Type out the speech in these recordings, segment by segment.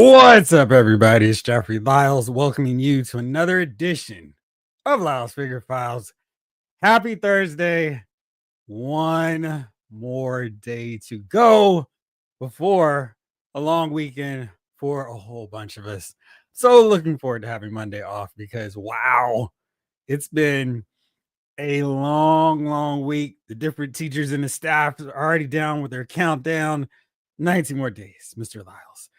What's up, everybody? It's Jeffrey Lyles welcoming you to another edition of Lyles Figure Files. Happy Thursday. One more day to go before a long weekend for a whole bunch of us. So looking forward to having Monday off because wow, it's been a long week. The different teachers and the staff are already down with their countdown. 19 more days, Mr. Lyles.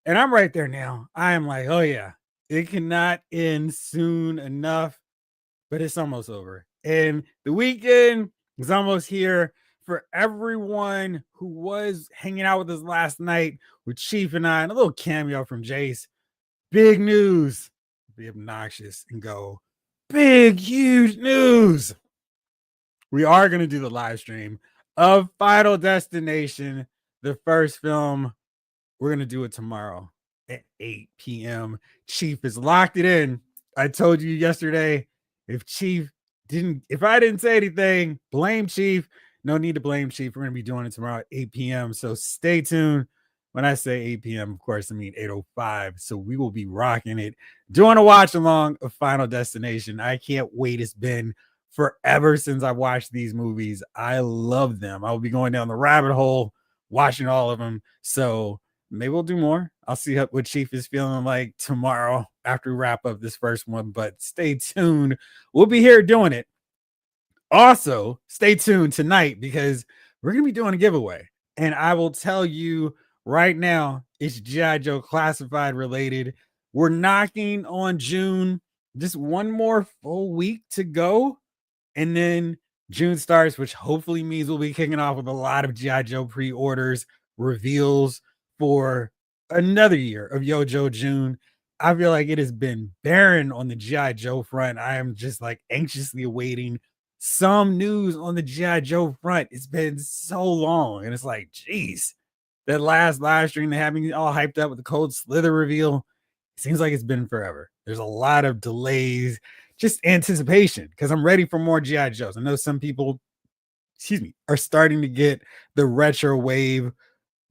And I'm right there now. I am like, oh yeah, it cannot end soon enough, but it's almost over. And the weekend is almost here for everyone who was hanging out with us last night with Chief and I, and a little cameo from Jace. Big news. Be obnoxious and go, big, huge news. We are going to do the live stream of Final Destination, the first film. We're going to do it tomorrow at 8 p.m. Chief has locked it in. I told you yesterday, if I didn't say anything, blame Chief. No need to blame Chief. We're going to be doing it tomorrow at 8 p.m. So stay tuned. When I say 8 p.m., of course, I mean 8:05. So we will be rocking it, doing a watch along of Final Destination. I can't wait. It's been forever since I watched these movies. I love them. I'll be going down the rabbit hole, watching all of them. So maybe we'll do more. I'll see what Chief is feeling like tomorrow after we wrap up this first one, but stay tuned. We'll be here doing it. Also, stay tuned tonight because we're going to be doing a giveaway. And I will tell you right now, it's G.I. Joe Classified related. We're knocking on June. Just one more full week to go. And then June starts, which hopefully means we'll be kicking off with a lot of G.I. Joe pre-orders, reveals for another year of Yo-Jo June. I feel like it has been barren on the G.I. Joe front. I am just like anxiously awaiting some news on the G.I. Joe front. It's been so long. And it's like, geez, that last live stream they had me all hyped up with the Cold Slither reveal. It seems like it's been forever. There's a lot of delays, just anticipation because I'm ready for more G.I. Joes. I know some people, are starting to get the retro wave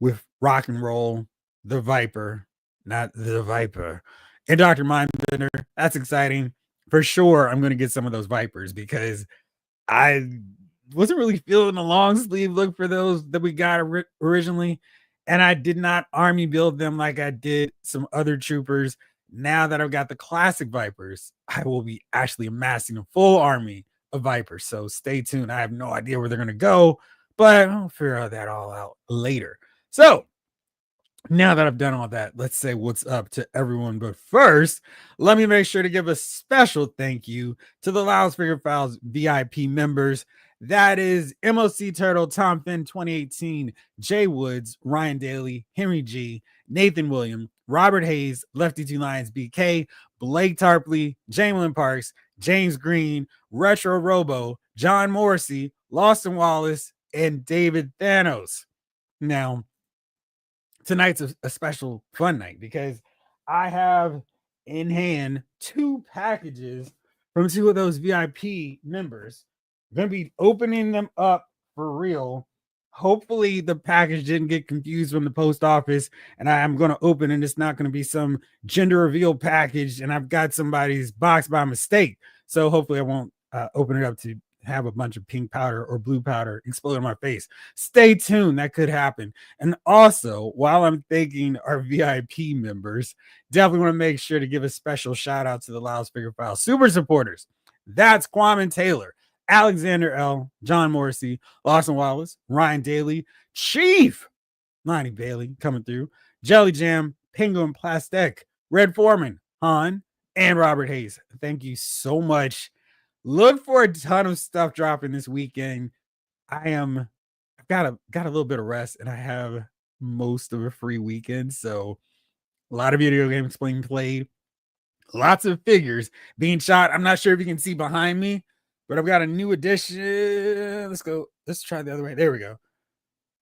with Rock and Roll, the Viper, not the Viper, and Dr. Mindbender. That's exciting. For sure, I'm going to get some of those Vipers because I wasn't really feeling the long sleeve look for those that we got originally. And I did not army build them like I did some other troopers. Now that I've got the classic Vipers, I will be actually amassing a full army of Vipers. So stay tuned. I have no idea where they're going to go, but I'll figure that all out later. So now that I've done all that, let's say what's up to everyone. But first, let me make sure to give a special thank you to the Lyles Figure Files VIP members. That is MOC Turtle, Tom Finn 2018, Jay Woods, Ryan Daly, Henry G, Nathan William, Robert Hayes, Lefty Two Lions BK, Blake Tarpley, Jamelin Parks, James Green, Retro Robo, John Morrissey, Lawson Wallace, and David Thanos. Now, tonight's a special fun night because I have in hand 2 packages from 2 of those VIP members. I'm going to be opening them up for real. Hopefully the package didn't get confused from the post office and I'm going to open and it's not going to be some gender reveal package and I've got somebody's box by mistake. So hopefully I won't open it up to have a bunch of pink powder or blue powder explode on my face. Stay tuned. That could happen. And also, while I'm thanking our VIP members, definitely want to make sure to give a special shout out to the Lyles Figure Files super supporters. That's Kwame Taylor, Alexander L., John Morrissey, Lawson Wallace, Ryan Daly, Chief, Lonnie Bailey coming through, Jelly Jam, Penguin Plastic, Red Foreman, Han, and Robert Hayes. Thank you so much. Look for a ton of stuff dropping this weekend. I've got a little bit of rest and I have most of a free weekend. So a lot of video games being played, lots of figures being shot. I'm not sure if you can see behind me, but I've got a new edition. Let's try the other way. There we go.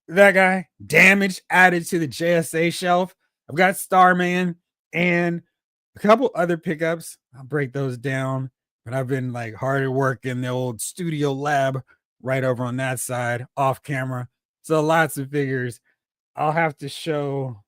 That guy, Damage, added to the JSA shelf. I've got Starman and a couple other pickups. I'll break those down. But I've been like hard at work in the old studio lab right over on that side, off camera. So lots of figures. I'll have to show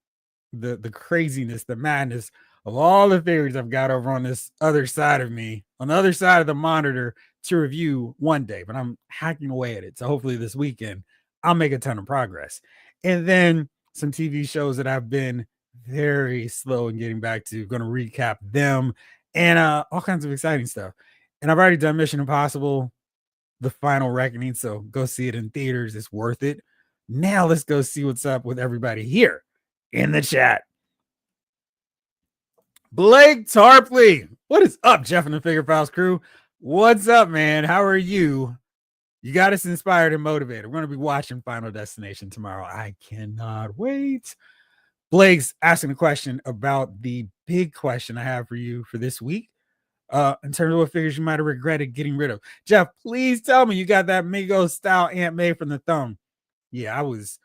the craziness, the madness of all the theories I've got over on this other side of me, on the other side of the monitor to review one day, but I'm hacking away at it. So hopefully this weekend I'll make a ton of progress. And then some TV shows that I've been very slow in getting back to, going to recap them and all kinds of exciting stuff. And I've already done Mission Impossible, The Final Reckoning, so go see it in theaters. It's worth it. Now let's go see what's up with everybody here in the chat. Blake Tarpley, what is up, Jeff and the Figure Files crew? What's up, man? How are you? You got us inspired and motivated. We're going to be watching Final Destination tomorrow. I cannot wait. Blake's asking a question about the big question I have for you for this week. In terms of what figures you might have regretted getting rid of. Jeff, please tell me you got that Migos style Aunt May from the thumb. Yeah, I was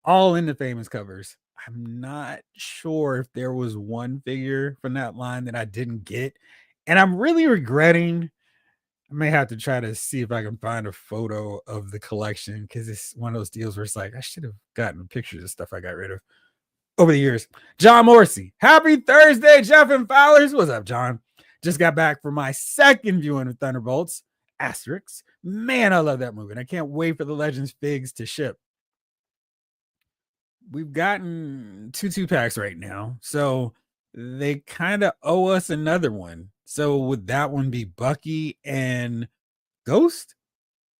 all in the famous covers. I'm not sure if there was one figure from that line that I didn't get. And I'm really regretting. I may have to try to see if I can find a photo of the collection because it's one of those deals where it's like I should have gotten pictures of stuff I got rid of over the years. John Morrissey, happy Thursday, Jeff and Fowlers. What's up, John? Just got back from my second viewing of Thunderbolts. Asterix. Man, I love that movie. And I can't wait for the Legends figs to ship. We've gotten 2 packs right now. So they kind of owe us another one. So would that one be Bucky and Ghost?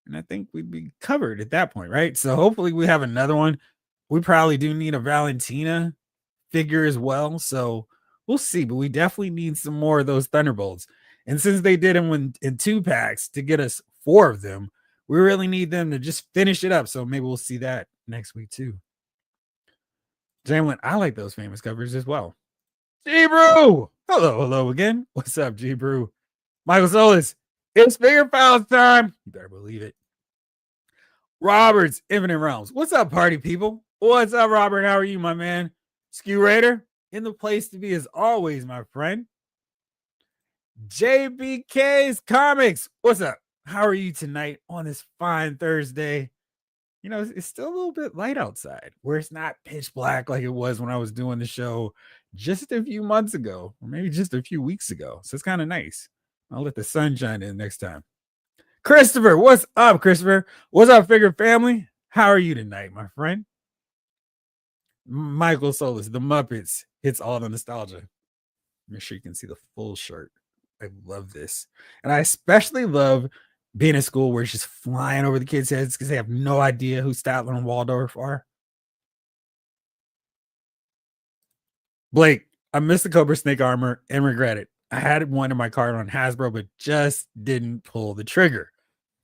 And I think we'd be covered at that point, right? So hopefully we have another one. We probably do need a Valentina figure as well. So we'll see, but we definitely need some more of those Thunderbolts. And since they did them in 2 packs to get us 4 of them, we really need them to just finish it up. So maybe we'll see that next week too. Jamlin, I like those famous covers as well. G-Brew! Hello again. What's up, G-Brew? Michael Solis, it's Figure Files time. You better believe it. Robert's Infinite Realms. What's up, party people? What's up, Robert? How are you, my man? Skew Raider, in the place to be as always, my friend. JBK's Comics. What's up? How are you tonight on this fine Thursday? You know, it's still a little bit light outside where it's not pitch black like it was when I was doing the show just a few months ago, or maybe just a few weeks ago. So it's kind of nice. I'll let the sun shine in next time. Christopher, what's up, Christopher? What's up, Figure family? How are you tonight, my friend? Michael Solis, the Muppets hits all the nostalgia. Make sure you can see the full shirt. I love this. And I especially love being at school where it's just flying over the kids' heads because they have no idea who Statler and Waldorf are. Blake, I missed the Cobra Snake armor and regret it. I had one in my cart on Hasbro, but just didn't pull the trigger.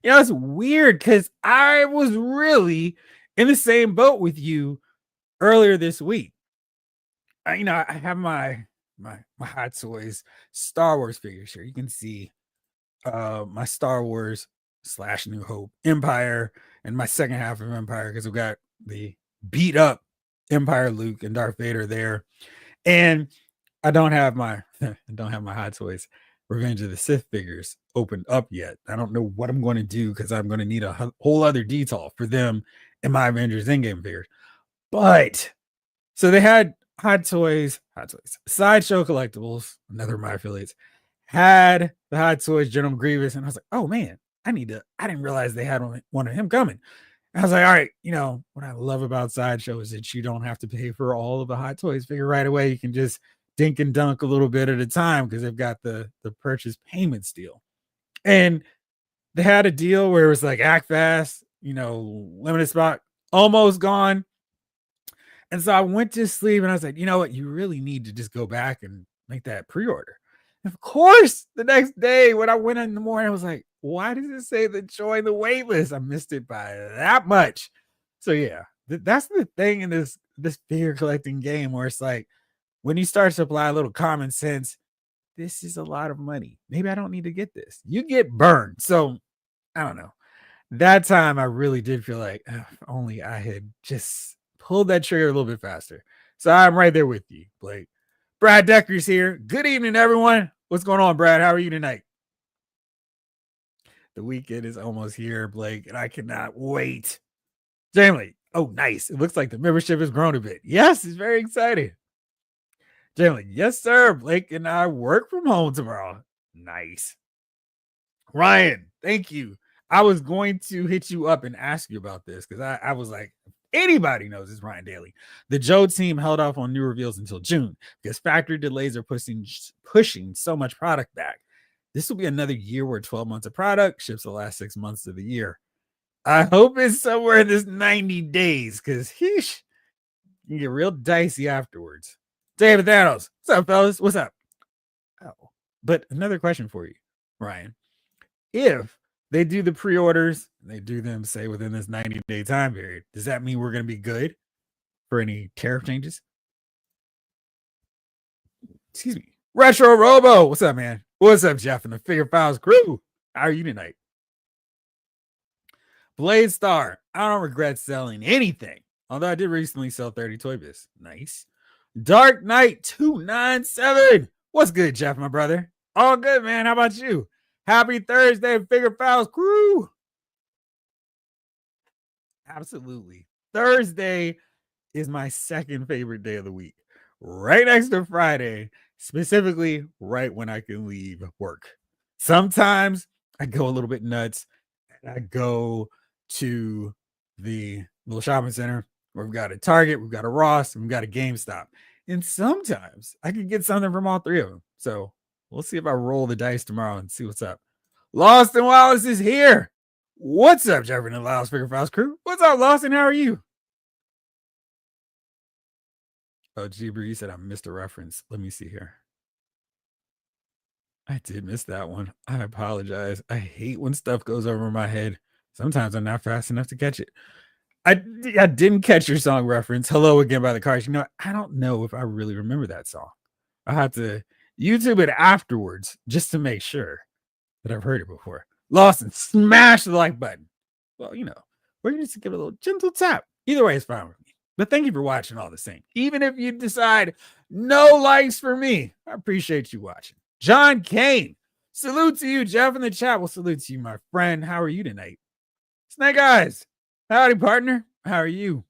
You know, it's weird because I was really in the same boat with you earlier this week. I have my Hot Toys Star Wars figures here. You can see my Star Wars / New Hope Empire and my second half of Empire because we've got the beat up Empire Luke and Darth Vader there. And I don't have my Hot Toys Revenge of the Sith figures opened up yet. I don't know what I'm going to do because I'm going to need a whole other detail for them in my Avengers Endgame figures. But so they had Hot Toys, Sideshow Collectibles, another of my affiliates, had the Hot Toys General Grievous, and I was like, oh man, I didn't realize they had one of him coming. I was like, all right, what I love about Sideshow is that you don't have to pay for all of the Hot Toys figure right away. You can just dink and dunk a little bit at a time because they've got the purchase payments deal. And they had a deal where it was like act fast, limited spot, almost gone. And so I went to sleep and I was like, you know what? You really need to just go back and make that pre-order. And of course, the next day when I went in the morning, I was like, why does it say the join the wait list? I missed it by that much. So yeah, that's the thing in this figure collecting game where it's like, when you start to apply a little common sense, this is a lot of money. Maybe I don't need to get this. You get burned. So I don't know. That time I really did feel like if only I had just pulled that trigger a little bit faster. So I'm right there with you, Blake. Brad Decker's here. Good evening, everyone. What's going on, Brad? How are you tonight? The weekend is almost here, Blake, and I cannot wait. Jamie, oh, nice. It looks like the membership has grown a bit. Yes, it's very exciting. Jalen, yes, sir. Blake and I work from home tomorrow. Nice. Ryan, thank you. I was going to hit you up and ask you about this because I was like, anybody knows it's Ryan Daly. The Joe team held off on new reveals until June because factory delays are pushing so much product back. This will be another year where 12 months of product ships the last 6 months of the year. I hope it's somewhere in this 90 days because you can get real dicey afterwards. David Thanos, what's up, fellas? What's up? Oh, but another question for you, Ryan. If they do the pre-orders, they do them, say, within this 90-day time period, does that mean we're going to be good for any tariff changes? Excuse me. Retro Robo, what's up, man? What's up, Jeff and the Figure Files crew? How are you tonight? Blade Star, I don't regret selling anything, although I did recently sell 30 Toy Biz. Nice. Dark Knight 297, what's good, Jeff, my brother? All good, man. How about you? Happy Thursday, Figure Files crew. Absolutely. Thursday is my second favorite day of the week, right next to Friday, specifically right when I can leave work. Sometimes I go a little bit nuts and I go to the little shopping center where we've got a Target, we've got a Ross, and we've got a GameStop. And sometimes I can get something from all three of them. So we'll see if I roll the dice tomorrow and see what's up. Lawson Wallace is here. What's up, Jeffrey and the Loud Figure Files crew? What's up, Lawson? How are you? Oh, Jeeber, you said I missed a reference. Let me see here. I did miss that one. I apologize. I hate when stuff goes over my head. Sometimes I'm not fast enough to catch it. I didn't catch your song reference. Hello Again by the Cars. You know, I don't know if I really remember that song. I have to YouTube it afterwards just to make sure that I've heard it before. Lawson, smash the like button. Well, you know, we're going to give it a little gentle tap. Either way, it's fine with me. But thank you for watching all the same. Even if you decide no likes for me, I appreciate you watching. John Kane, salute to you. Jeff in the chat will salute to you, my friend. How are you tonight? Snake Eyes, howdy, partner. How are you?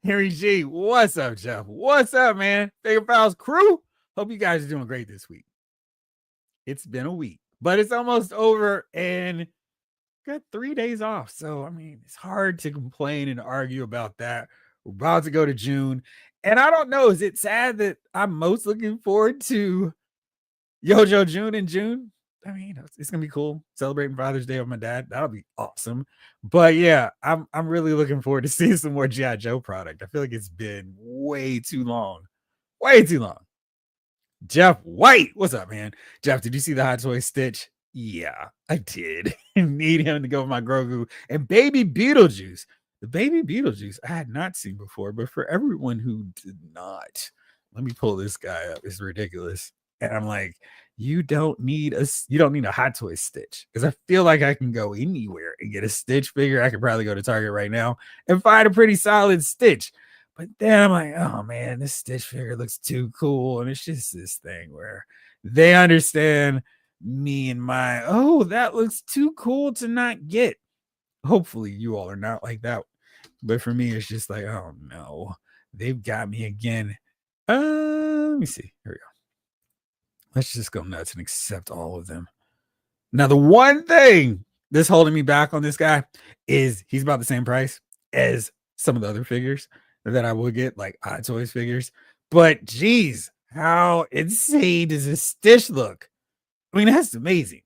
Harry G, what's up, Jeff? What's up, man? Figure Files crew. Hope you guys are doing great this week. It's been a week, but it's almost over and got 3 days off. So, I mean, it's hard to complain and argue about that. We're about to go to June. And I don't know, is it sad that I'm most looking forward to Yojo June in June? I mean, it's gonna be cool celebrating Father's Day with my dad. That'll be awesome. But yeah, I'm really looking forward to seeing some more G.I. Joe product. I feel like it's been way too long. Way too long. Jeff White, what's up, man? Jeff, did you see the Hot Toy Stitch? Yeah, I did. Need him to go with my Grogu and Baby Beetlejuice. The Baby Beetlejuice I had not seen before, but for everyone who did not, let me pull this guy up. It's ridiculous. And I'm like, you don't need a Hot Toy Stitch, because I feel like I can go anywhere and get a Stitch figure. I could probably go to Target right now and find a pretty solid Stitch. But then I'm like, oh man, this Stitch figure looks too cool. And it's just this thing where they understand me and my, oh, that looks too cool to not get. Hopefully you all are not like that. But for me, it's just like, oh no, they've got me again. Let me see. Here we go. Let's just go nuts and accept all of them. Now, the one thing that's holding me back on this guy is he's about the same price as some of the other figures that I will get, like Hot Toys figures. But geez, how insane does this Stitch look? I mean, that's amazing.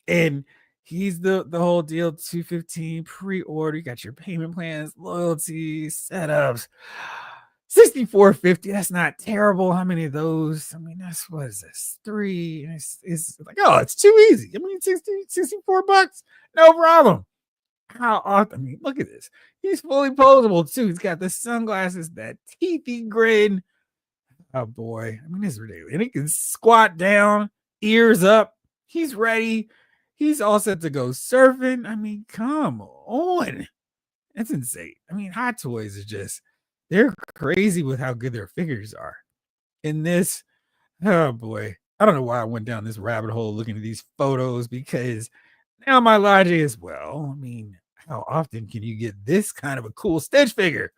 And he's the whole deal, 215 pre-order. You got your payment plans, loyalty, setups. 64.50. That's not terrible. How many of those? I mean, that's what is this? 3. And it's like, oh, it's too easy. I mean, 64 bucks, no problem. How often? I mean, look at this. He's fully posable too. He's got the sunglasses, that teethy grin. Oh boy. I mean, it's ridiculous. And he can squat down, ears up. He's ready. He's all set to go surfing. I mean, come on. That's insane. I mean, Hot Toys is just, they're crazy with how good their figures are. In this, oh boy. I don't know why I went down this rabbit hole looking at these photos, because now my logic is, well, I mean, how often can you get this kind of a cool Stitch figure?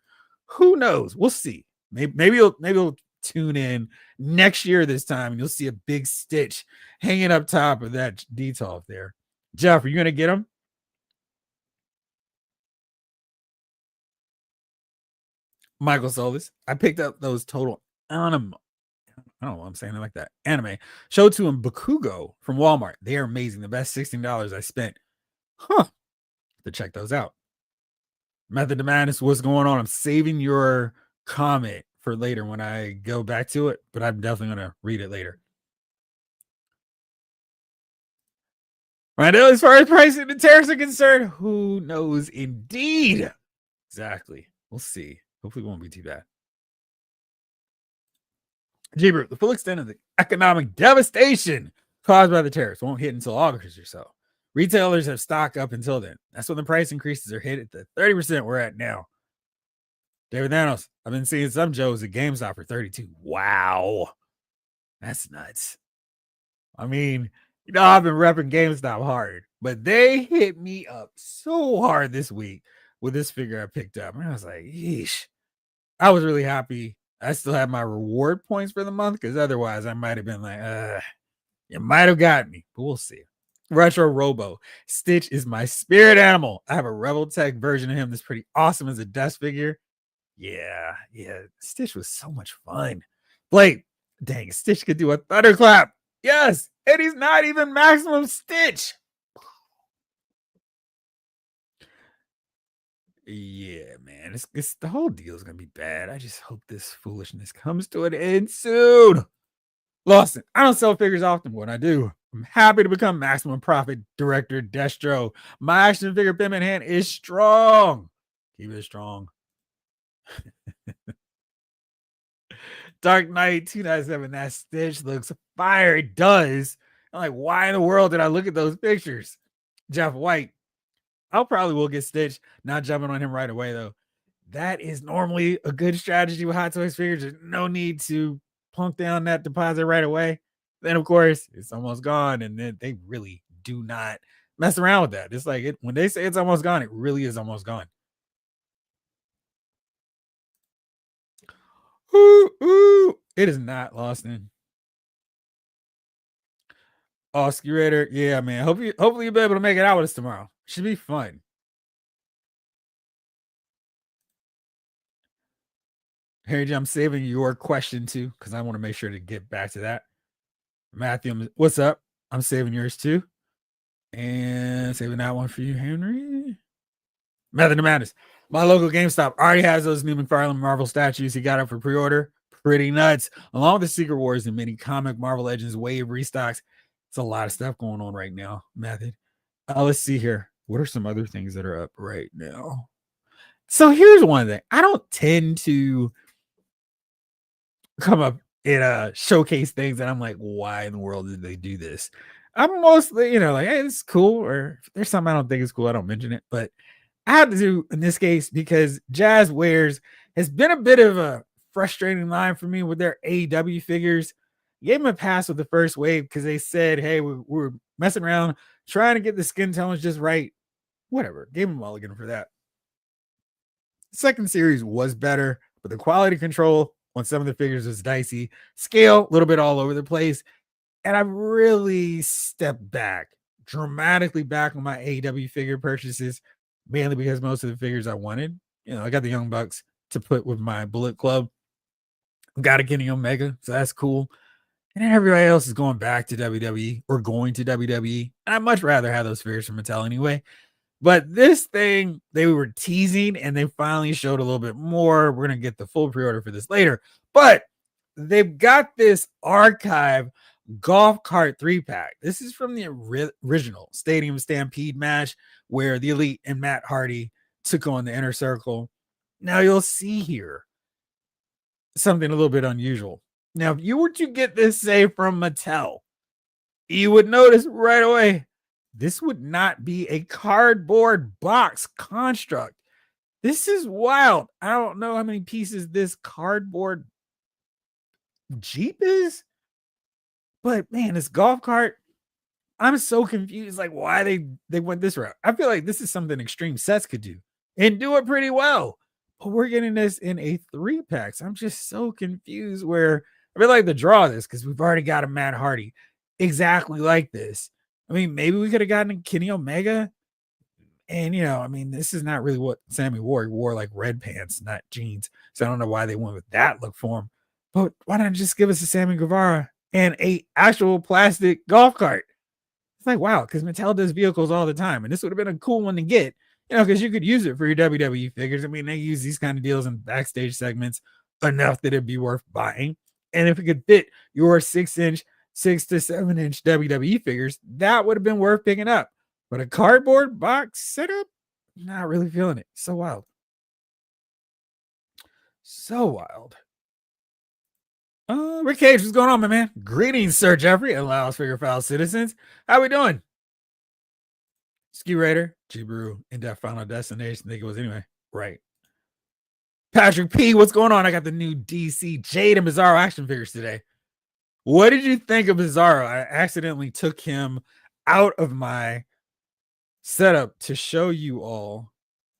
Who knows? We'll see. Maybe we'll tune in next year this time and you'll see a big Stitch hanging up top of that detail up there. Jeff, are you gonna get him? Michael Solis. I picked up those total anime. I don't know why I'm saying it like that. Anime. Showed to him Bakugo from Walmart. They are amazing. The best $16 I spent. Huh. To check those out. Method to Madness, what's going on? I'm saving your comment for later when I go back to it, but I'm definitely going to read it later. Right now, as far as pricing and tariffs are concerned, who knows indeed? Exactly. We'll see. Hopefully it won't be too bad. Jeeber, the full extent of the economic devastation caused by the tariffs won't hit until August or so. Retailers have stock up until then. That's when the price increases are hit at the 30% we're at now. David Thanos, I've been seeing some Joes at GameStop for 32. Wow. That's nuts. I mean, I've been repping GameStop hard, but they hit me up so hard this week with this figure I picked up. And I was like, yeesh. I was really happy. I still have my reward points for the month because otherwise I might have been like, you might have got me, but we'll see. Retro Robo. Stitch is my spirit animal. I have a Rebel Tech version of him that's pretty awesome as a desk figure. Yeah. Stitch was so much fun. Blake, dang, Stitch could do a thunderclap. Yes, and he's not even maximum Stitch. Yeah, man, it's the whole deal is gonna be bad. I just hope this foolishness comes to an end soon. Lawson, I don't sell figures often. When I do, I'm happy to become maximum profit director Destro. My action figure payment hand is strong. Keep it strong. Dark Knight 297. That Stitch looks fire. It does. I'm like, why in the world did I look at those pictures? Jeff White. I'll probably will get Stitch. Not jumping on him right away though. That is normally a good strategy with Hot Toys figures. There's no need to plunk down that deposit right away. Then of course it's almost gone, and then they really do not mess around with that. It's like when they say it's almost gone, it really is almost gone. Ooh, it is not lost in. Oscurator, yeah, man. Hopefully you'll be able to make it out with us tomorrow. Should be fun. Harry J, I'm saving your question too, because I want to make sure to get back to that. Matthew, what's up? I'm saving yours too. And saving that one for you, Henry. Method to Madness. My local GameStop already has those new McFarlane and Marvel statues he got up for pre-order. Pretty nuts. Along with the Secret Wars and many comic Marvel Legends wave restocks. It's a lot of stuff going on right now, Method. Let's see here. What are some other things that are up right now? So here's one thing. I don't tend to come up and showcase things and I'm like, why in the world did they do this? I'm mostly, like, hey, it's cool, or if there's something I don't think is cool, I don't mention it. But I had to do in this case because Jazz Wares has been a bit of a frustrating line for me with their AEW figures. Gave them a pass with the first wave because they said, hey, we're messing around, trying to get the skin tones just right. Whatever. Gave them a mulligan for that. Second series was better, but the quality control on some of the figures was dicey. Scale, a little bit all over the place. And I really stepped back, dramatically back on my AEW figure purchases, mainly because most of the figures I wanted, I got the Young Bucks to put with my Bullet Club. Got a Kenny Omega, so that's cool. And everybody else is going back to WWE or going to WWE. And I'd much rather have those figures from Mattel anyway. But this thing, they were teasing and they finally showed a little bit more. We're going to get the full pre-order for this later. But they've got this archive golf cart 3-pack. This is from the original Stadium Stampede match where the Elite and Matt Hardy took on the Inner Circle. Now you'll see here something a little bit unusual. Now, if you were to get this, say, from Mattel, you would notice right away, this would not be a cardboard box construct. This is wild. I don't know how many pieces this cardboard Jeep is, but man, this golf cart, I'm so confused. Like, why they went this route. I feel like this is something Extreme Sets could do and do it pretty well. we're getting this in a 3-pack. So I'm just so confused where I really like to draw this because we've already got a Matt Hardy exactly like this. I mean, maybe we could have gotten a Kenny Omega. And, I mean, this is not really what Sammy wore. He wore like red pants, not jeans. So I don't know why they went with that look for him. But why not just give us a Sammy Guevara and a actual plastic golf cart? It's like, wow, because Mattel does vehicles all the time. And this would have been a cool one to get, because you could use it for your WWE figures. I mean, they use these kind of deals in backstage segments enough that it'd be worth buying. And if it could fit your 6-inch, 6 to 7-inch WWE figures, that would have been worth picking up. But a cardboard box setup, not really feeling it. So wild. So wild. Rick Cage, what's going on, my man? Greetings, Sir Jeffrey and Laos Figure File citizens. How we doing? Ski Raider, Jibru, In-Depth Final Destination. I think it was anyway. Right. Patrick P, what's going on? I got the new DC Jade and Bizarro action figures today. What did you think of Bizarro? I accidentally took him out of my setup to show you all.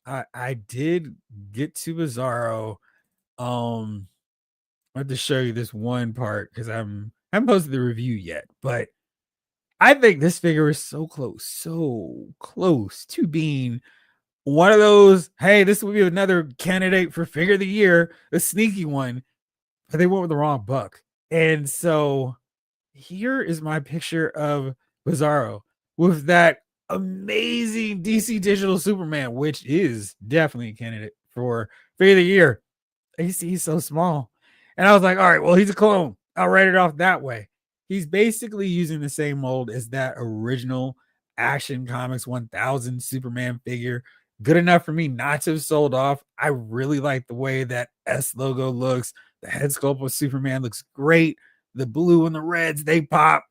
I did get to Bizarro. I have to show you this one part because I haven't posted the review yet, but I think this figure is so close to being one of those. Hey, this will be another candidate for figure of the year, a sneaky one, but they went with the wrong buck. And so here is my picture of Bizarro with that amazing DC Digital Superman, which is definitely a candidate for figure of the year. He's so small. And I was like, all right, well, he's a clone. I'll write it off that way. He's basically using the same mold as that original Action Comics 1000 Superman figure. Good enough for me not to have sold off. I really like the way that S logo looks. The head sculpt of Superman looks great. The blue and the reds, they pop,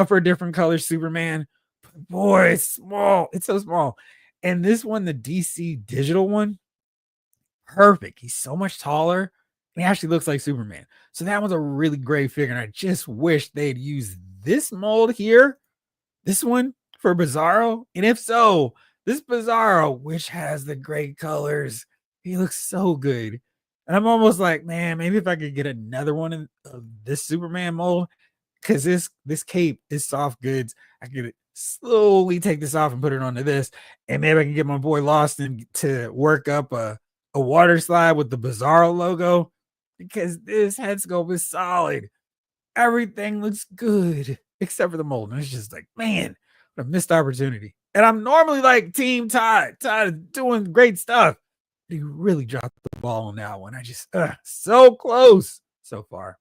for a different color Superman. But boy, it's small. It's so small. And this one, the DC digital one, perfect. He's so much taller. And he actually looks like Superman. So that was a really great figure. And I just wish they'd use this mold here, this one for Bizarro. And if so, this Bizarro, which has the great colors, he looks so good. And I'm almost like, man, maybe if I could get another one of this Superman mold, because this cape is soft goods. I could slowly take this off and put it onto this. And maybe I can get my boy Lawson to work up a water slide with the Bizarro logo, because this head sculpt is solid. Everything looks good except for the mold. And it's just like, man, what a missed opportunity. And I'm normally like Team Todd. Todd is doing great stuff. But he really dropped the ball on that one. I just, so close so far.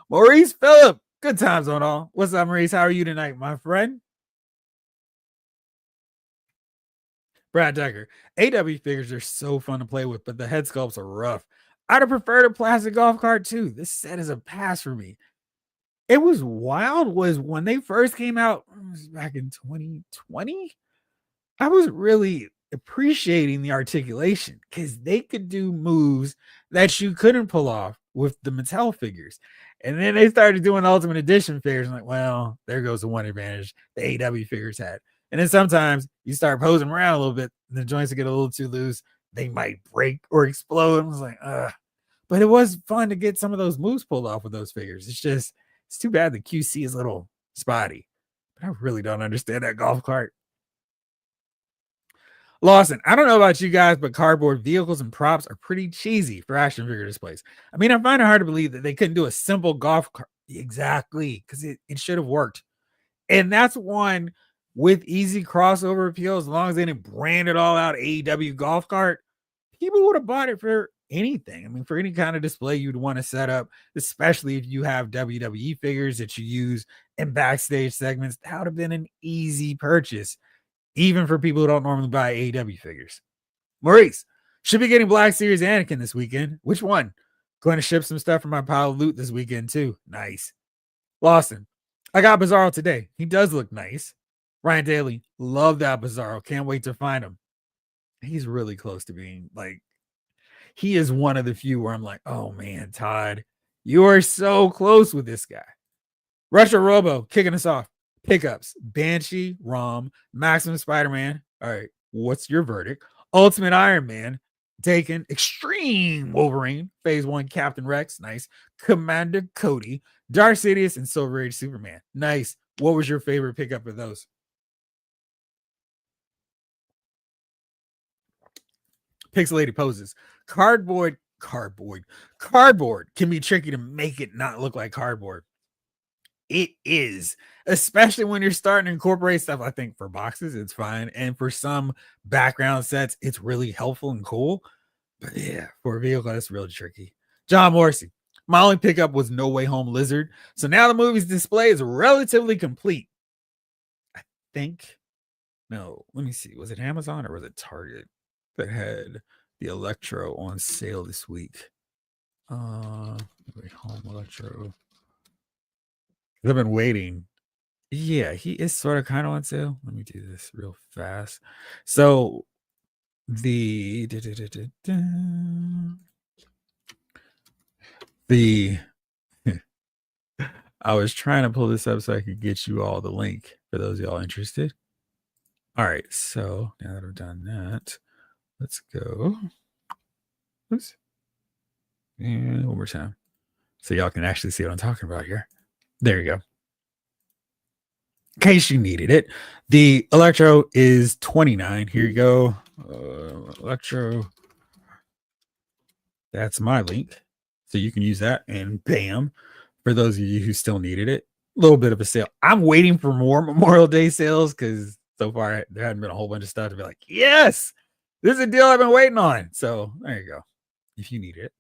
Maurice Phillip, good times on all. What's up, Maurice? How are you tonight, my friend? Brad Decker. AW figures are so fun to play with, but the head sculpts are rough. I'd have preferred a plastic golf cart too. This set is a pass for me. It was wild was when they first came out back in 2020. I was really appreciating the articulation because they could do moves that you couldn't pull off with the Mattel figures. And then they started doing Ultimate Edition figures. I'm like, well, there goes the one advantage the AW figures had. And then sometimes you start posing around a little bit, and the joints get a little too loose. They might break or explode. I was like, but it was fun to get some of those moves pulled off with those figures. It's too bad the QC is a little spotty. But I really don't understand that golf cart. Lawson, I don't know about you guys, but cardboard vehicles and props are pretty cheesy for action figure displays. I mean, I find it hard to believe that they couldn't do a simple golf cart. Exactly, because it should have worked. And that's one with easy crossover appeal. As long as they didn't brand it all out AEW golf cart, people would have bought it for anything. I mean, for any kind of display you'd want to set up, especially if you have WWE figures that you use in backstage segments, that would have been an easy purchase, even for people who don't normally buy AEW figures. Maurice, should be getting Black Series Anakin this weekend. Which one? Going to ship some stuff from my pile of loot this weekend too. Nice. Lawson, I got Bizarro today. He does look nice. Ryan Daly, love that Bizarro. Can't wait to find him. He's really close to being like, he is one of the few where I'm like, oh man, Todd, you are so close with this guy. Retro Robo kicking us off. Pickups: Banshee, Rom, Maximum Spider-Man. All right, what's your verdict? Ultimate Iron Man, Taken, Extreme Wolverine, Phase 1, Captain Rex, nice. Commander Cody, Dark Sidious, and Silver Age Superman, nice. What was your favorite pickup of those? Pixelated poses. Cardboard can be tricky to make it not look like cardboard. It is, especially when you're starting to incorporate stuff. I think for boxes, it's fine. And for some background sets, it's really helpful and cool. But yeah, for a vehicle, that's really tricky. John Morrissey. My only pickup was No Way Home Lizard. So now the movie's display is relatively complete. I think. No, let me see. Was it Amazon or was it Target that had the Electro on sale this week? No Way Home Electro. I've been waiting. Yeah, he is sort of kind of on sale. Let me do this real fast. So the I was trying to pull this up so I could get you all the link for those of y'all interested. All right, so now that I've done that, let's go. Oops. And one more time. So y'all can actually see what I'm talking about here. There you go. In case you needed it, the Electro is $29. Here you go. Electro. That's my link. So you can use that, and bam, for those of you who still needed it, a little bit of a sale. I'm waiting for more Memorial Day sales because so far there hadn't been a whole bunch of stuff to be like, yes, this is a deal I've been waiting on. So there you go. If you need it.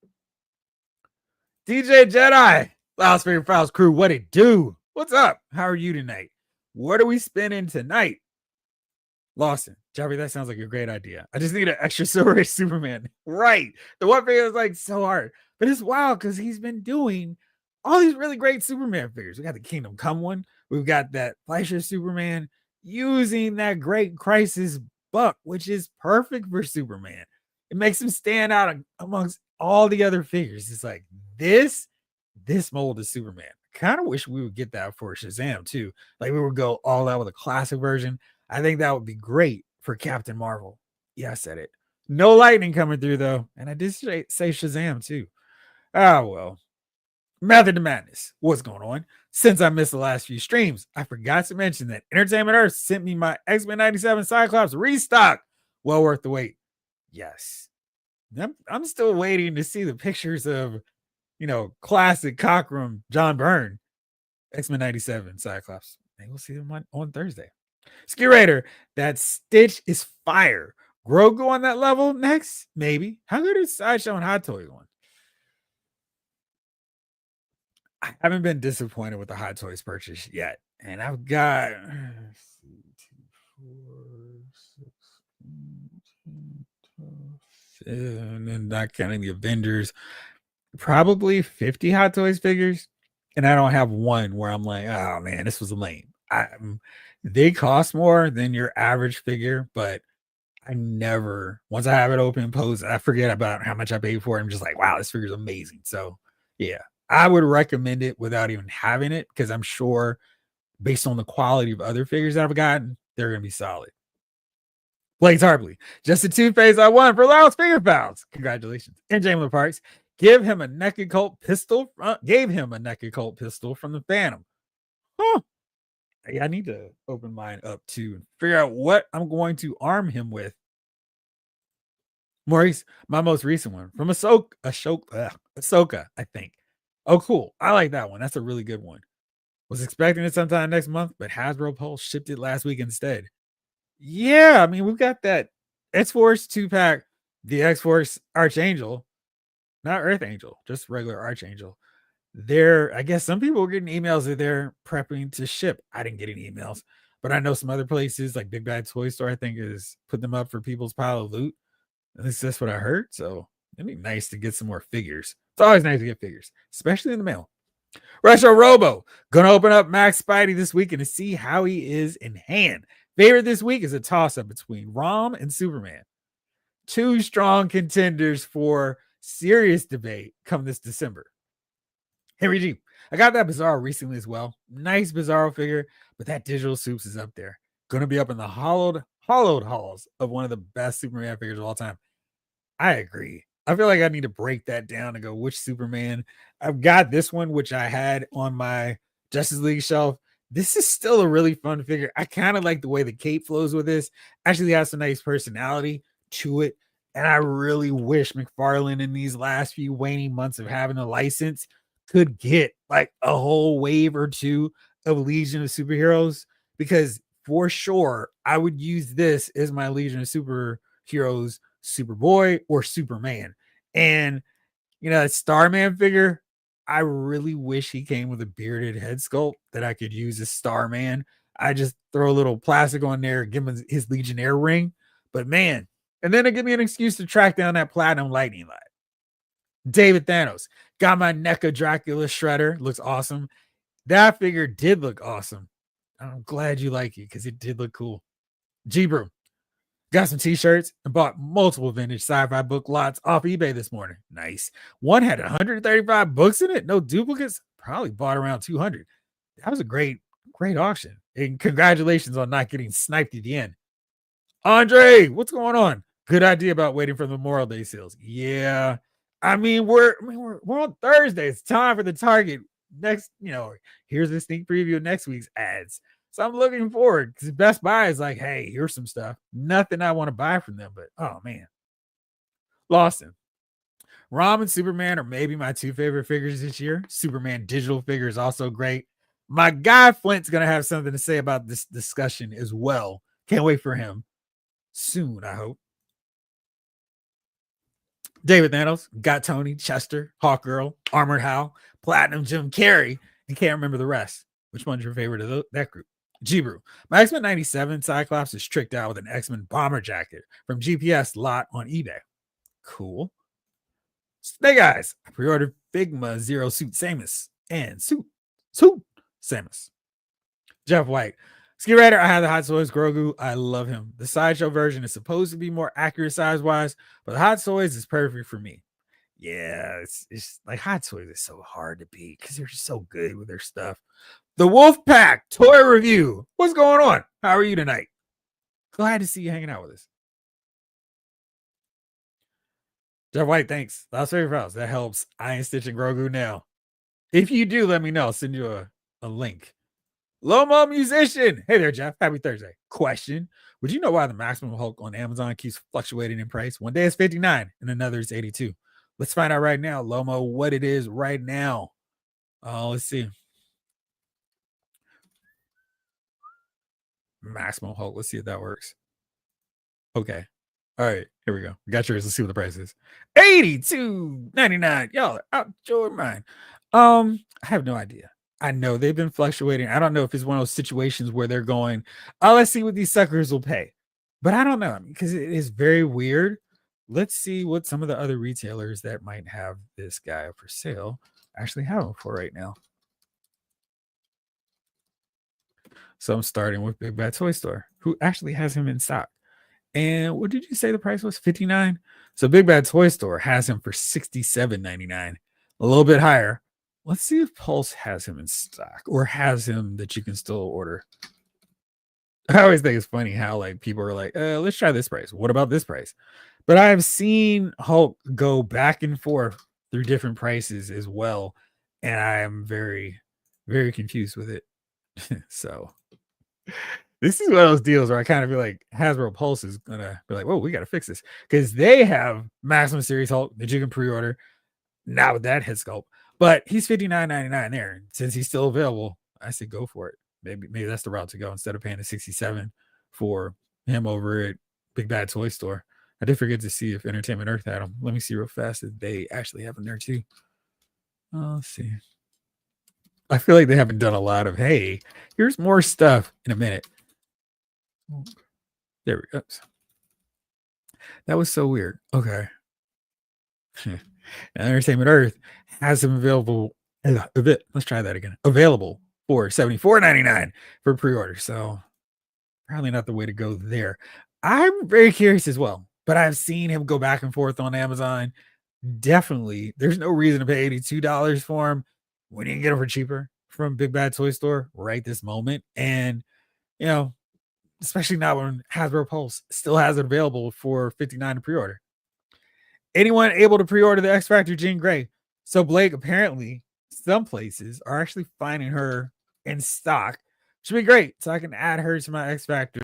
DJ Jedi, Loud Spirit Files crew, what it do? What's up? How are you tonight? What are we spinning tonight? Lawson, Jeffrey, that sounds like a great idea. I just need an extra Silver Age Superman. Right. The one figure is like so hard. But it's wild because he's been doing all these really great Superman figures. We got the Kingdom Come one. We've got that Fleischer Superman using that Great Crisis buck, which is perfect for Superman. It makes him stand out amongst all the other figures. It's like this mold is Superman. Kind of wish we would get that for Shazam too. Like we would go all out with a classic version. I think that would be great for Captain Marvel. Yeah, I said it. No lightning coming through though. And I did say Shazam too. Oh, well. Method to Madness. What's going on? Since I missed the last few streams, I forgot to mention that Entertainment Earth sent me my X-Men 97 Cyclops restock. Well worth the wait. Yes. I'm still waiting to see the pictures of, classic Cockrum John Byrne X-Men 97 Cyclops. Maybe we'll see them on Thursday. Ski Raider, that Stitch is fire. Grogu on that level next? Maybe. How good is Sideshow and Hot Toys one? I haven't been disappointed with the Hot Toys purchase yet. And I've got 2, 4, 6, 10, and not counting the Avengers, probably 50 Hot Toys figures. And I don't have one where I'm like, oh man, this was lame. They cost more than your average figure, but I never, once I have it open post, I forget about how much I paid for it. I'm just like, wow, this figure is amazing. So yeah, I would recommend it without even having it because I'm sure based on the quality of other figures that I've gotten, they're going to be solid. Blake Tarpley, just the two-phase I won for Loud's Finger Pals. Congratulations. And James Parks, gave him a Naked Cult pistol from the Phantom. Huh. I need to open mine up too and figure out what I'm going to arm him with. Maurice, my most recent one from Ahsoka, I think. Oh, cool. I like that one. That's a really good one. Was expecting it sometime next month, but Hasbro Pulse shipped it last week instead. Yeah, I mean, we've got that X-Force 2-pack, the X-Force Archangel, not Earth Angel, just regular Archangel. I guess some people were getting emails that they're prepping to ship. I didn't get any emails, but I know some other places like Big Bad Toy Store, I think, is put them up for people's pile of loot. At least that's what I heard. So it'd be nice to get some more figures. It's always nice to get figures, especially in the mail. Retro Robo, gonna open up Max Spidey this weekend to see how he is in hand. Favorite this week is a toss-up between Rom and Superman. Two strong contenders for serious debate come this December. Henry G, I got that Bizarro recently as well. Nice Bizarro figure, but that Digital Soups is up there. Gonna be up in the hollowed halls of one of the best Superman figures of all time. I agree. I feel like I need to break that down and go which Superman. I've got this one, which I had on my Justice League shelf. This is still a really fun figure. I kind of like the way the cape flows with this. Actually has some nice personality to it. And I really wish McFarlane in these last few waning months of having a license could get like a whole wave or two of Legion of Superheroes, because for sure I would use this as my Legion of Superheroes Superboy or Superman. And that Starman figure, I really wish he came with a bearded head sculpt that I could use as Starman. I just throw a little plastic on there, give him his Legionnaire ring. But man, and then it give me an excuse to track down that platinum lightning light. David Thanos. Got my NECA Dracula Shredder. Looks awesome. That figure did look awesome. I'm glad you like it because it did look cool. G Brew. Got some t-shirts and bought multiple vintage sci-fi book lots off eBay this morning. Nice. One had 135 books in it, no duplicates. Probably bought around 200. That was a great auction. And congratulations on not getting sniped at the end. Andre, what's going on? Good idea about waiting for the Memorial Day sales. Yeah. We're on Thursday. It's time for the Target next, here's a sneak preview of next week's ads. So I'm looking forward because Best Buy is like, hey, here's some stuff. Nothing I want to buy from them, but oh man. Lawson. Rom and Superman are maybe my two favorite figures this year. Superman digital figure is also great. My guy Flint's going to have something to say about this discussion as well. Can't wait for him soon, I hope. David Thanos, got Tony, Chester, Hawkgirl, Armored Hal, Platinum Jim Carrey, and can't remember the rest. Which one's your favorite of that group? G-Brew. My X-Men 97 Cyclops is tricked out with an X-Men bomber jacket from GPS lot on eBay. Cool. Snake Eyes. I pre-ordered Figma Zero Suit Samus and Suit Samus. Jeff White. Ski Rider, I have the Hot Toys Grogu. I love him. The sideshow version is supposed to be more accurate size-wise, but the Hot Toys is perfect for me. Yeah, it's like Hot Toys is so hard to beat because they're just so good with their stuff. The Wolf Pack Toy Review. What's going on? How are you tonight? Glad to see you hanging out with us. Jeff White, thanks. Last favorite files. That helps. Iron Stitch and Grogu now. If you do, let me know. I'll send you a link. Lomo Musician. Hey there, Jeff. Happy Thursday. Question. Would you know why the maximum Hulk on Amazon keeps fluctuating in price? One day it's 59 and another is 82. Let's find out right now, Lomo, what it is right now. Let's see. Maximum Hulk. Let's see if that works. Okay. All right. Here we go. Got yours. Let's see what the price is. $82.99. Y'all are out your mind. I have no idea. I know they've been fluctuating. I don't know if it's one of those situations where they're going, oh, let's see what these suckers will pay. But I don't know because it is very weird. Let's see what some of the other retailers that might have this guy for sale actually have him for right now. So I'm starting with Big Bad Toy Store, who actually has him in stock. And what did you say the price was? $59. So Big Bad Toy Store has him for $67.99, a little bit higher. Let's see if Pulse has him in stock or has him that you can still order. I always think it's funny how like people are like, let's try this price. What about this price? But I've seen Hulk go back and forth through different prices as well. And I am very, very confused with it. So this is one of those deals where I kind of feel like Hasbro Pulse is gonna be like, whoa, we gotta fix this. Because they have Maximum Series Hulk that you can pre-order. Not with that head sculpt. But he's $59.99 there. Since he's still available, I say go for it. Maybe that's the route to go instead of paying the $67 for him over at Big Bad Toy Store. I did forget to see if Entertainment Earth had them. Let me see real fast if they actually have them there too. Let's see. I feel like they haven't done a lot of, hey, here's more stuff in a minute. There we go. That was so weird. Okay. Entertainment Earth has them available. Let's try that again. Available for $74.99 for pre-order. So probably not the way to go there. I'm very curious as well, but I've seen him go back and forth on Amazon. Definitely, there's no reason to pay $82 for him when you can get them for cheaper from Big Bad Toy Store right this moment. And especially now when Hasbro Pulse still has it available for $59 to pre-order. Anyone able to pre-order the X Factor Jean Grey? So Blake, apparently some places are actually finding her in stock. Should be great. So I can add her to my X Factor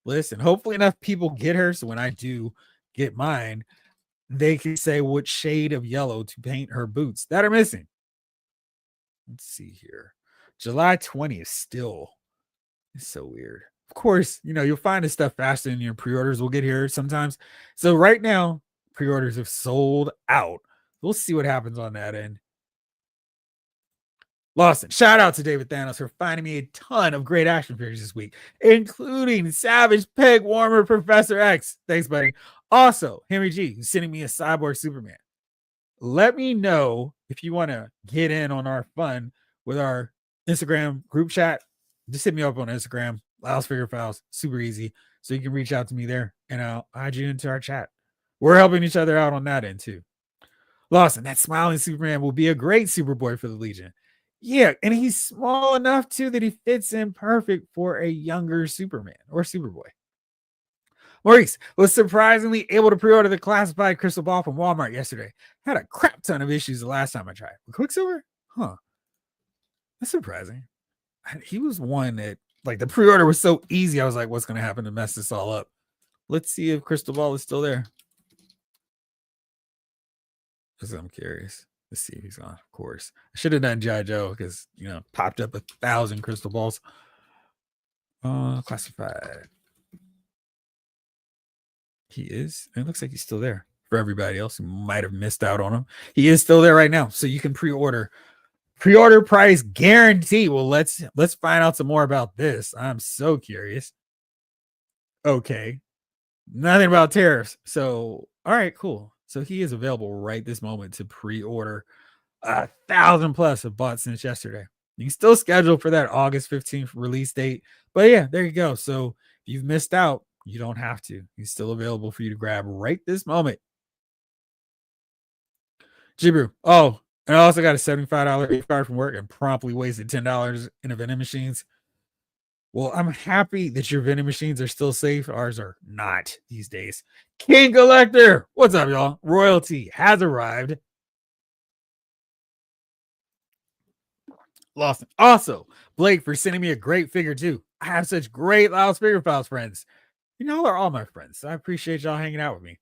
list, and hopefully enough people get her. So when I do get mine, they can say what shade of yellow to paint her boots that are missing. Let's see here. July 20th still. It's so weird. Of course, you'll find this stuff faster than your pre-orders will get here sometimes. So right now, pre-orders have sold out. We'll see what happens on that end. Lawson, shout out to David Thanos for finding me a ton of great action figures this week, including Savage Peg Warmer Professor X. Thanks, buddy. Also, Henry G, who's sending me a Cyborg Superman. Let me know if you want to get in on our fun with our Instagram group chat. Just hit me up on Instagram, Lyles Figure Files, super easy. So you can reach out to me there and I'll add you into our chat. We're helping each other out on that end too. Lawson, that smiling Superman will be a great Superboy for the Legion. Yeah, and he's small enough too that he fits in perfect for a younger Superman or Superboy. Maurice was surprisingly able to pre-order the classified crystal ball from Walmart yesterday. Had a crap ton of issues the last time I tried. Quicksilver? Huh. That's surprising. He was one that, like, the pre-order was so easy. I was like, what's going to happen to mess this all up? Let's see if Crystal Ball is still there. Because I'm curious. Let's see if he's on. Of course. I should have done G.I. Joe because, popped up 1,000 crystal balls. Classified. He is. It looks like he's still there. For everybody else who might have missed out on him, he is still there right now. So you can pre-order. Pre-order price guarantee. Well, let's find out some more about this. I'm so curious. Okay. Nothing about tariffs. So, all right, cool. So he is available right this moment to pre-order. 1,000 plus have bought since yesterday. You can still schedule for that August 15th release date. But yeah, there you go. So if you've missed out, you don't have to. He's still available for you to grab right this moment. Jibru. Oh, and I also got a $75 gift card from work and promptly wasted $10 in a vending machines. Well, I'm happy that your vending machines are still safe. Ours are not these days. King Collector. What's up, y'all? Royalty has arrived. Lawson. Also, Blake for sending me a great figure too. I have such great Lyles Figure Files friends. Y'all are all my friends. So I appreciate y'all hanging out with me.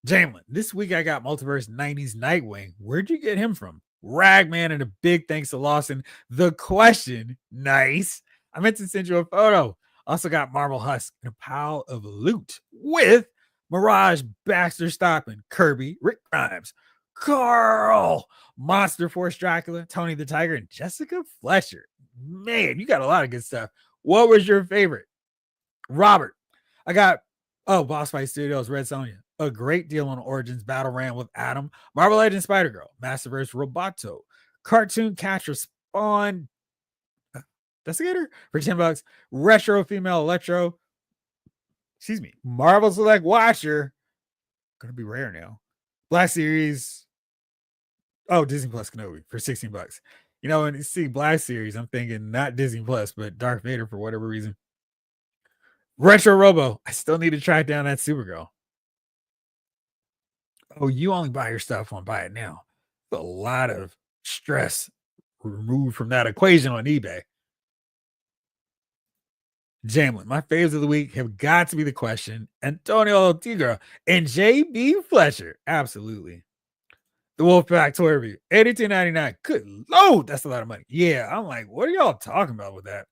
Jamlin, this week I got Multiverse 90s Nightwing. Where'd you get him from? Ragman, and a big thanks to Lawson. The question, nice. I meant to send you a photo. Also got Marvel Husk and a pile of loot with Mirage, Baxter Stockman, Kirby, Rick Grimes, Carl, Monster Force Dracula, Tony the Tiger, and Jessica Fletcher. Man, you got a lot of good stuff. What was your favorite? Robert, I got, Boss Fight Studios, Red Sonja. A great deal on Origins Battle Ram with Adam, Marvel Legends Spider-Girl, Masterverse Roboto, Cartoon Catcher Spawn, Investigator for $10, Retro Female Electro, Marvel Select Watcher, gonna be rare now, Black Series, Disney Plus Kenobi for $16. When you see Black Series, I'm thinking not Disney Plus, but Darth Vader for whatever reason. Retro Robo, I still need to track down that Supergirl. Oh, you only buy your stuff on Buy It Now. A lot of stress removed from that equation on eBay. Jamlin, my faves of the week have got to be the question. Antonio Tigra and JB Fletcher. Absolutely. The Wolfpack toy review, $82.99. Good Lord, that's a lot of money. Yeah, I'm like, what are y'all talking about with that?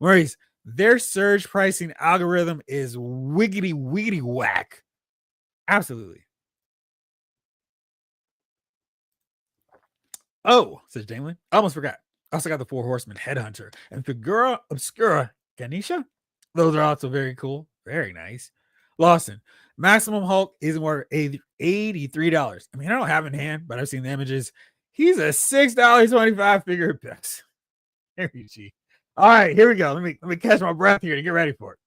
Maurice, their surge pricing algorithm is wiggity wiggity whack. Absolutely. Oh, says Jamlin. I almost forgot. I also got the Four Horsemen Headhunter and Figura Obscura Ganesha. Those are also very cool. Very nice. Lawson, Maximum Hulk isn't worth $83. I mean, I don't have it in hand, but I've seen the images. He's a $6.25 figure at best. All right, here we go. Let me catch my breath here to get ready for it.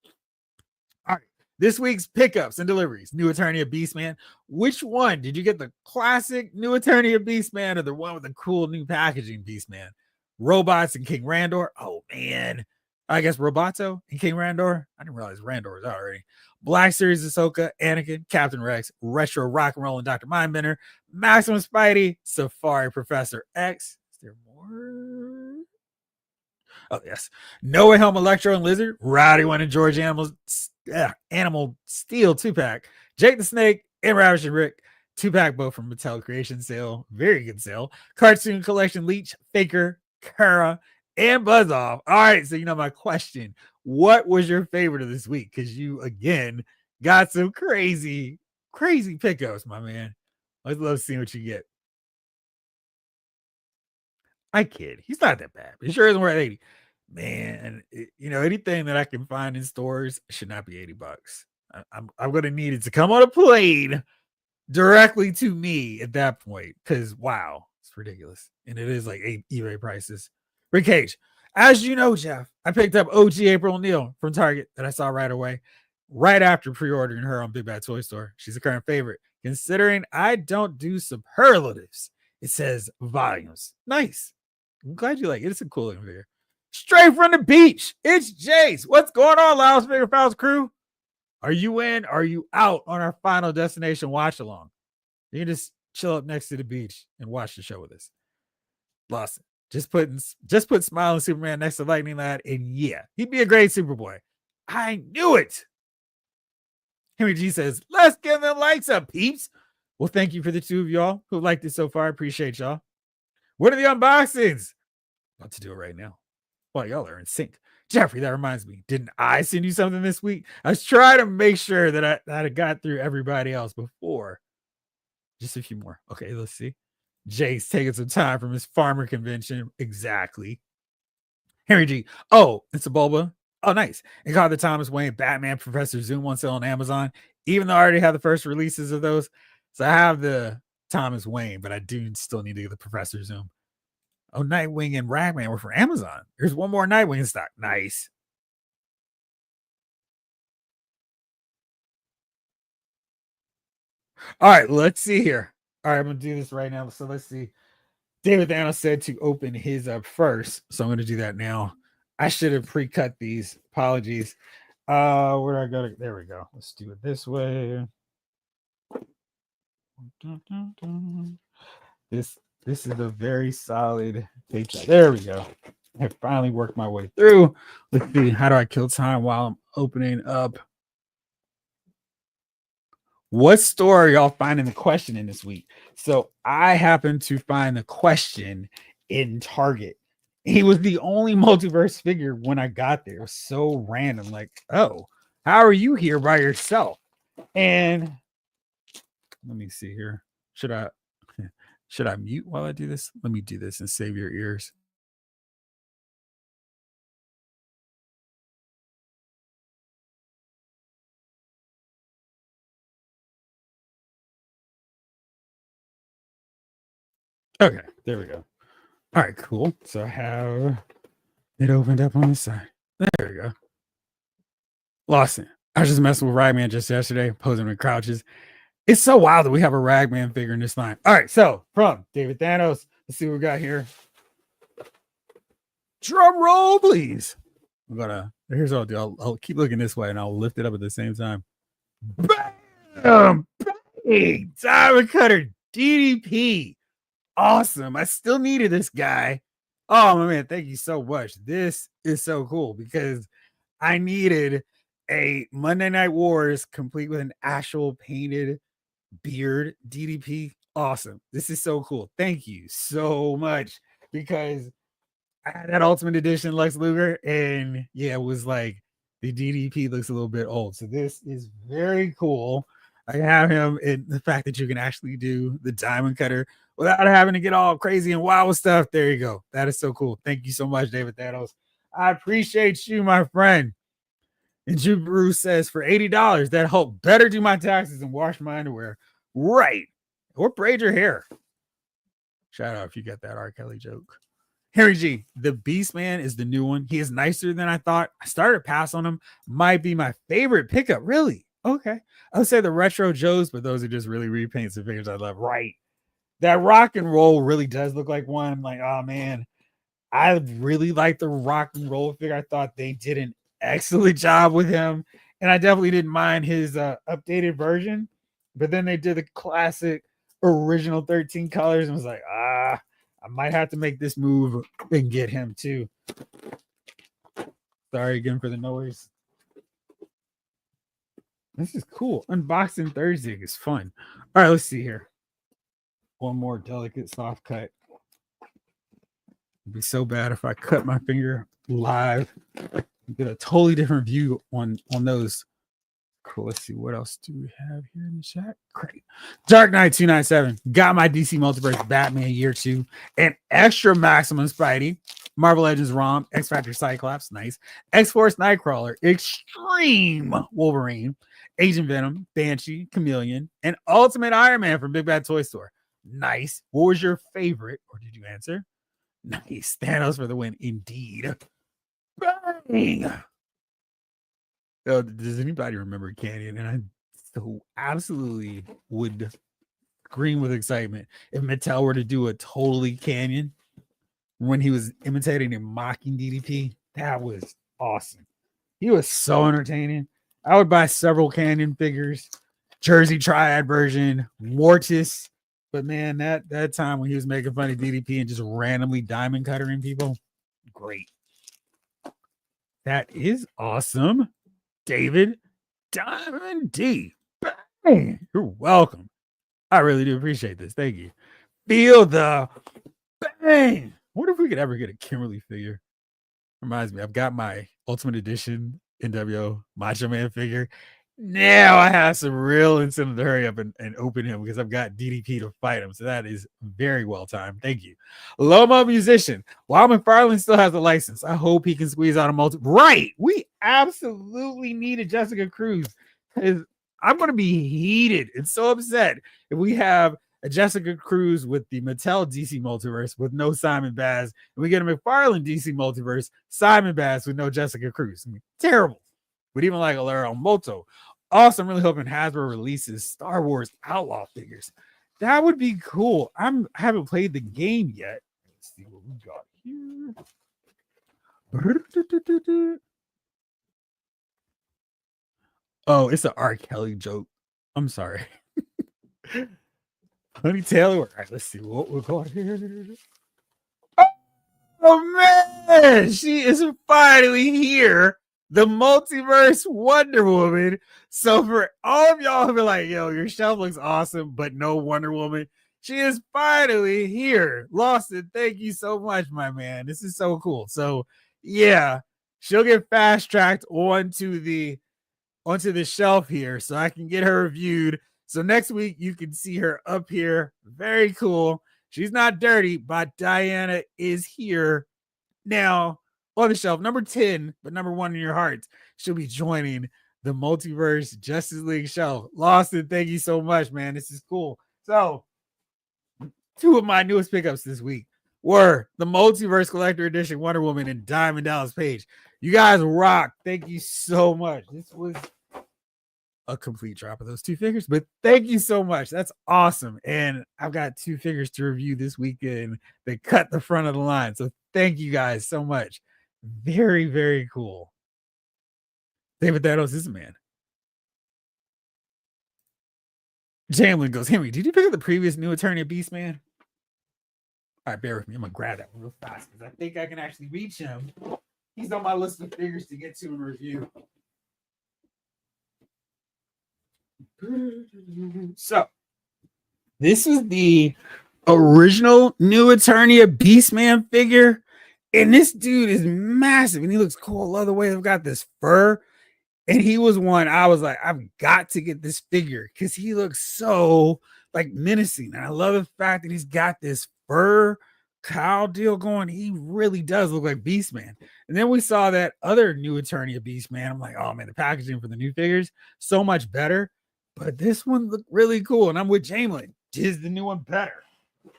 All right. This week's pickups and deliveries. New Attorney of Beastman. Which one? Did you get the classic New Attorney of Beastman or the one with the cool new packaging Beastman? Robots and King Randor. Oh, man. I guess Roboto and King Randor. I didn't realize Randor was out already. Black Series Ahsoka, Anakin, Captain Rex, Retro Rock and Roll and Dr. Mindbender, Maximum Spidey, Safari Professor X. Is there more? Oh, yes. No Way Home Electro and Lizard, Rowdy One and George Animal Steel 2-pack, Jake the Snake, and Ravish and Rick 2-pack, both from Mattel Creation sale. Very good sale. Cartoon Collection Leech, Faker, Kara, and Buzz Off. All right, so you know my question. What was your favorite of this week? Because you, again, got some crazy pickups, my man. I'd love seeing what you get. I kid. He's not that bad. He sure isn't worth 80. Man, anything that I can find in stores should not be $80. I'm going to need it to come on a plane directly to me at that point, because wow, it's ridiculous. And it is like eBay prices. Rick Cage, as you know, Jeff, I picked up OG April O'Neil from Target that I saw right away, right after pre-ordering her on Big Bad Toy Store. She's a current favorite, considering I don't do superlatives. It says volumes. Nice. I'm glad you like it. It's a cool looking figure. Straight from the beach, it's Jace. What's going on, Loud Figure Files crew? Are you in? Are you out on our final destination watch along? You can just chill up next to the beach and watch the show with us. Lawson, just put Smiling Superman next to Lightning Lad, and yeah, he'd be a great Superboy. I knew it. Henry G says, let's give them likes up, peeps. Well, thank you for the two of y'all who liked it so far. I appreciate y'all. What are the unboxings? About to do it right now. Well, y'all are in sync. Jeffrey, that reminds me. Didn't I send you something this week? I was trying to make sure that I got through everybody else before. Just a few more. Okay, let's see. Jay's taking some time from his farmer convention. Exactly. Henry G. Oh, it's a Bulba. Oh, nice. And got the Thomas Wayne Batman Professor Zoom on sale on Amazon, even though I already have the first releases of those. So I have the Thomas Wayne, but I do still need to get the Professor Zoom. Oh, Nightwing and Ragman were for Amazon. There's one more Nightwing in stock. Nice. All right, let's see here. All right, I'm going to do this right now. So let's see. David Thanos said to open his up first. So I'm going to do that now. I should have pre-cut these. Apologies. Where do I go? There we go. Let's do it this way. This is a very solid page. There we go. I finally worked my way through. Let's see. How do I kill time while I'm opening up? What store are y'all finding the question in this week? So I happened to find the question in Target. He was the only multiverse figure when I got there. It was so random. Like, oh, how are you here by yourself? And let me see here. Should I mute while I do this? Let me do this and save your ears. Okay, there we go. All right, cool. So I have it opened up on the side. There we go. Lawson, I was just messing with Ragman just yesterday, posing with crouches. It's so wild that we have a Ragman figure in this line. All right, so from David Thanos, let's see what we got here. Drum roll, please. Here's what I'll do. I'll keep looking this way and I'll lift it up at the same time. Bam! Bang! Diamond Cutter DDP. Awesome. I still needed this guy. Oh, my man, thank you so much. This is so cool because I needed a Monday Night Wars complete with an actual painted beard DDP. Awesome. This is so cool. Thank you so much because I had that Ultimate Edition Lex Luger, and yeah, it was like the DDP looks a little bit old. So this is very cool. I have him, and the fact that you can actually do the Diamond Cutter without having to get all crazy and wild with stuff. There you go. That is so cool. Thank you so much, David Thanos. I appreciate you, my friend. And Drew Bruce says for $80, that help better do my taxes and wash my underwear. Right. Or braid your hair. Shout out if you got that R. Kelly joke. Harry G, the Beast Man is the new one. He is nicer than I thought. I started to pass on him. Might be my favorite pickup. Really? Okay. I would say the Retro Joes, but those are just really repaints of figures I love. Right. That rock and roll really does look like one. I'm like, oh man, I really like the rock and roll figure. I thought they did an excellent job with him. And I definitely didn't mind his updated version, but then they did the classic original 13 colors and was like, I might have to make this move and get him too. Sorry again for the noise. This is cool. Unboxing Thursday is fun. All right, let's see here. One more delicate soft cut. It'd be so bad if I cut my finger live. Get a totally different view on those. Cool. Let's see what else do we have here in the chat. Great. Dark Knight 297. Got my DC Multiverse Batman Year 2. An extra Maximum Spidey. Marvel Legends ROM. X Factor Cyclops. Nice. X-Force Nightcrawler. Extreme Wolverine. Agent Venom. Banshee. Chameleon. And Ultimate Iron Man from Big Bad Toy Store. Nice. What was your favorite? Or did you answer? Nice. Thanos for the win. Indeed. Bang. Oh, does anybody remember Canyon? And I so absolutely would scream with excitement if Mattel were to do a totally Canyon when he was imitating and mocking DDP. That was awesome. He was so entertaining. I would buy several Canyon figures, Jersey Triad version, Mortis. But man, that time when he was making fun of DDP and just randomly diamond cuttering people, great. That is awesome. David Diamond D. Bang. You're welcome. I really do appreciate this. Thank you. Feel the bang. What if we could ever get a Kimberly figure? Reminds me, I've got my Ultimate Edition NWO Macho Man figure. Now I have some real incentive to hurry up and open him because I've got DDP to fight him. So that is very well timed. Thank you. Loma Musician. While McFarlane still has a license, I hope he can squeeze out a multi. Right. We absolutely needed Jessica Cruz. I'm going to be heated and so upset if we have a Jessica Cruz with the Mattel DC Multiverse with no Simon Baz, and we get a McFarlane DC Multiverse, Simon Baz with no Jessica Cruz. I mean, terrible. But even like Alera Moto. Also, I'm really hoping Hasbro releases Star Wars Outlaw figures. That would be cool. I haven't played the game yet. Let's see what we got here. Oh, it's an R. Kelly joke. I'm sorry. Honey Taylor. All right, let's see what we're going here. Oh man, she is finally here. The Multiverse Wonder Woman. So for all of y'all who be like, yo, your shelf looks awesome, but no Wonder Woman, she is finally here. Lawson, thank you so much, my man. This is so cool. So yeah, she'll get fast-tracked onto the shelf here so I can get her reviewed. So next week you can see her up here. Very cool. She's not dirty, but Diana is here now on the shelf. Number 10, but number 1 in your hearts. She'll be joining the Multiverse Justice League shelf. Lawson, thank you so much, man. This is cool. So 2 of my newest pickups this week were the Multiverse Collector Edition Wonder Woman and Diamond Dallas Page. You guys rock. Thank you so much. This was a complete drop of those 2 figures, but thank you so much. That's awesome. And I've got 2 figures to review this weekend that cut the front of the line. So thank you guys so much. Very, very cool. David Thanos is a man. Jamlin goes, Henry, did you pick up the previous new Attorney of Beastman? All right, bear with me. I'm going to grab that one real fast because I think I can actually reach him. He's on my list of figures to get to and review. So, this is the original new Attorney of Beastman figure. And this dude is massive and he looks cool. I love the way they've got this fur. And he was one I was like, I've got to get this figure because he looks so like menacing. And I love the fact that he's got this fur cowl deal going. He really does look like Beastman. And then we saw that other new Attorney of Beastman. I'm like, oh man, the packaging for the new figures so much better. But this one looked really cool. And I'm with Jamelin. Is the new one better?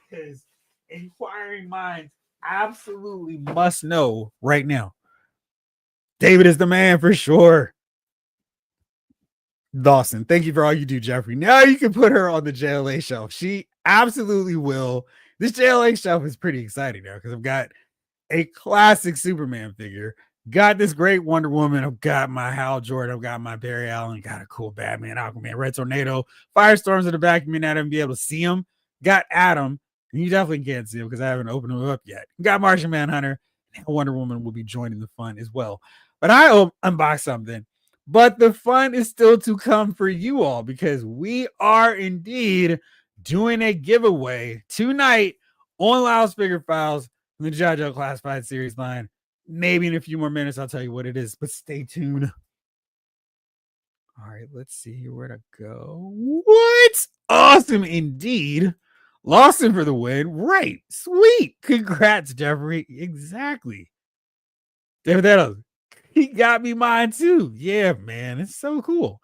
Because inquiring minds absolutely must know right now. David is the man for sure. Dawson, thank you for all you do, Jeffrey. Now you can put her on the JLA shelf. She absolutely will. This JLA shelf is pretty exciting now because I've got a classic Superman figure, Got this great Wonder Woman. I've got my Hal Jordan. I've got my Barry Allen. Got a cool Batman, Aquaman, Red Tornado, Firestorms in the back. You may not even be able to see him. Got Adam. And you definitely can't see him because I haven't opened him up yet. Got Martian Manhunter. And Wonder Woman will be joining the fun as well. But I unboxed something. But the fun is still to come for you all because we are indeed doing a giveaway tonight on Loudspeaker Files from the JoJo Classified Series line. Maybe in a few more minutes, I'll tell you what it is, but stay tuned. All right, let's see where to go. What? Awesome indeed. Lawson for the win. Right. Sweet. Congrats, Jeffrey. Exactly. David, he got me mine too. Yeah, man. It's so cool.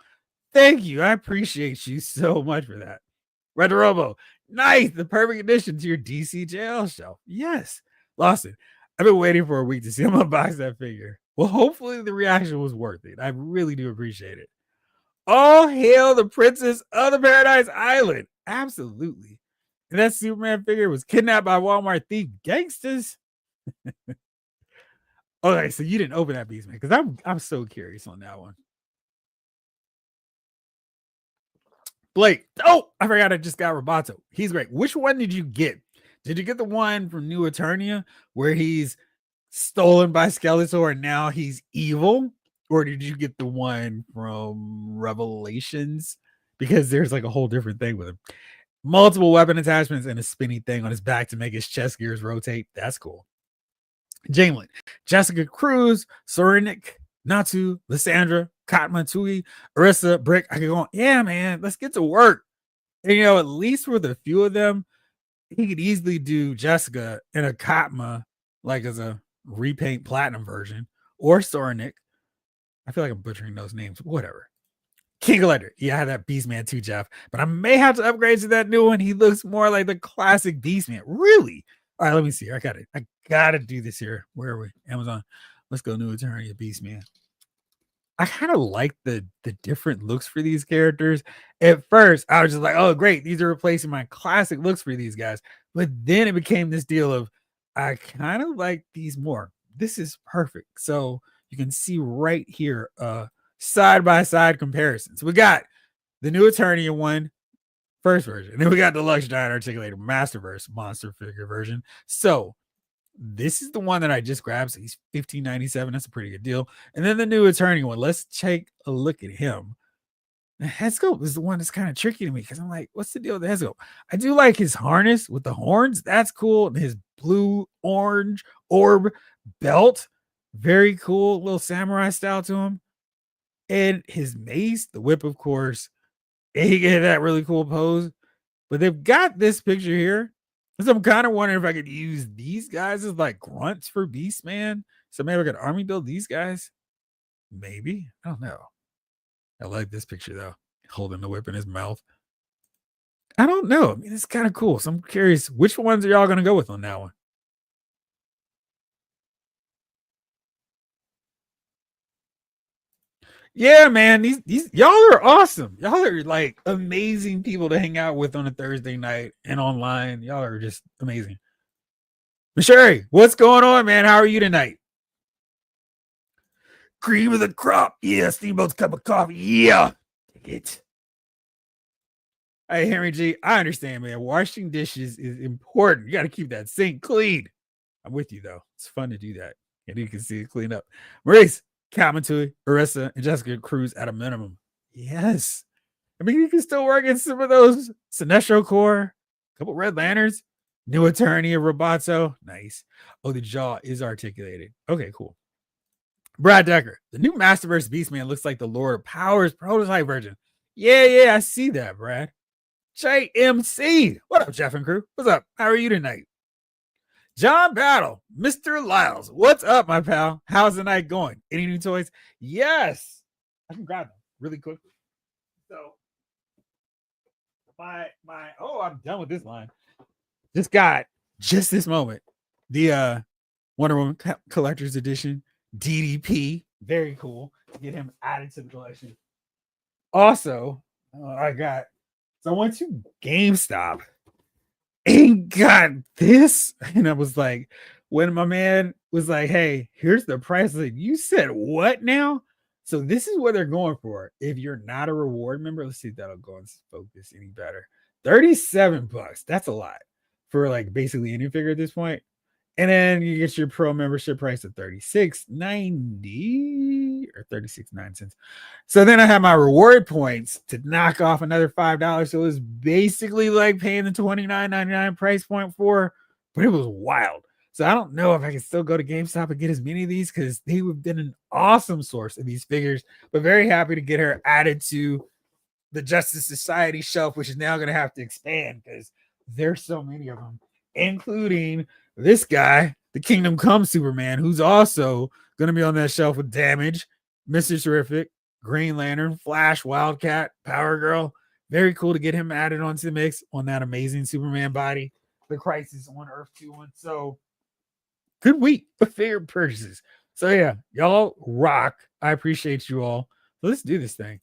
Thank you. I appreciate you so much for that. Red Robo. Nice. The perfect addition to your DC JL shelf. Yes. Lawson. I've been waiting for a week to see him unbox that figure. Well, hopefully the reaction was worth it. I really do appreciate it. All hail the princess of the Paradise Island. Absolutely. And that Superman figure was kidnapped by Walmart thief gangsters. Okay, so you didn't open that beast, man, because I'm so curious on that one. Blake. Oh, I forgot I just got Roboto. He's great. Which one did you get? Did you get the one from New Eternia where he's stolen by Skeletor and now he's evil? Or did you get the one from Revelations? Because there's like a whole different thing with him. Multiple weapon attachments and a spinny thing on his back to make his chest gears rotate. That's cool. Jamelin, Jessica Cruz, Sorenik, Natu, Lysandra, Katma Tui, Arissa, Brick. I could go on. Yeah, man, let's get to work. And, you know, at least with a few of them, he could easily do Jessica and a Katma, like as a repaint platinum version, or Sorenik. I feel like I'm butchering those names. Whatever. King Electric. Yeah, I have that Beastman too, Jeff. But I may have to upgrade to that new one. He looks more like the classic Beastman. Really? All right, let me see. I gotta do this here. Where are we? Amazon. Let's go New Eternia Beastman. I kind of like the different looks for these characters. At first, I was just like, oh, great. These are replacing my classic looks for these guys. But then it became this deal of I kind of like these more. This is perfect. So you can see right here, side-by-side comparisons. We got the New Eternia one, first version. And then we got the Deluxe Giant Articulated Masterverse monster figure version. So this is the one that I just grabbed. So he's $15.97. That's a pretty good deal. And then the New Eternia one. Let's take a look at him. The head sculpt is the one that's kind of tricky to me because I'm like, what's the deal with the head sculpt? I do like his harness with the horns. That's cool. And his blue orange orb belt. Very cool. Little samurai style to him. And his mace, the whip, of course. And he get that really cool pose. But they've got this picture here. So I'm kind of wondering if I could use these guys as like grunts for Beastman. So maybe I could army build these guys. Maybe. I don't know. I like this picture though. Holding the whip in his mouth. I don't know. I mean, it's kind of cool. So I'm curious, which ones are y'all going to go with on that one? Yeah, man. These y'all are awesome. Y'all are like amazing people to hang out with on a Thursday night and online. Y'all are just amazing. Sherry, what's going on, man? How are you tonight? Cream of the crop. Yeah, Steamboat's cup of coffee. Yeah. Take it. Hey, Henry G, I understand, man. Washing dishes is important. You got to keep that sink clean. I'm with you, though. It's fun to do that. And you can see it clean up. Maurice, Kamatui, Arissa, and Jessica Cruz at a minimum. Yes. I mean, you can still work in some of those. Sinestro Core, a couple Red Lanterns, New Eternia, Roboto. Nice. Oh, the jaw is articulated. Okay, cool. Brad Decker, the new Masterverse Beastman looks like the Lord of Powers prototype version. Yeah, I see that, Brad. JMC. What up, Jeff and crew? What's up? How are you tonight? John Battle, Mr. Lyles. What's up, my pal? How's the night going? Any new toys? Yes. I can grab them really quickly. So I'm done with this line. Just got just this moment. The Wonder Woman Collector's Edition DDP. Very cool. Get him added to the collection. Also, I went to GameStop and got this, and I was like, when my man was like, "Hey, here's the price." Like, you said what now? So this is what they're going for. If you're not a reward member, let's see if that'll go and focus any better. $37. That's a lot for like basically any figure at this point. And then you get your pro membership price of $36.90 or 36.9 cents. So then I have my reward points to knock off another $5. So it was basically like paying the $29.99 price point for, but it was wild. So I don't know if I can still go to GameStop and get as many of these because they have been an awesome source of these figures. But very happy to get her added to the Justice Society shelf, which is now going to have to expand because there's so many of them, including this guy, the Kingdom Come Superman, who's also going to be on that shelf with Damage, Mr. Terrific, Green Lantern, Flash, Wildcat, Power Girl. Very cool to get him added onto the mix on that amazing Superman body, the Crisis on Earth 2 one. So good week of figure purchases. So yeah, y'all rock. I appreciate you all. So let's do this thing.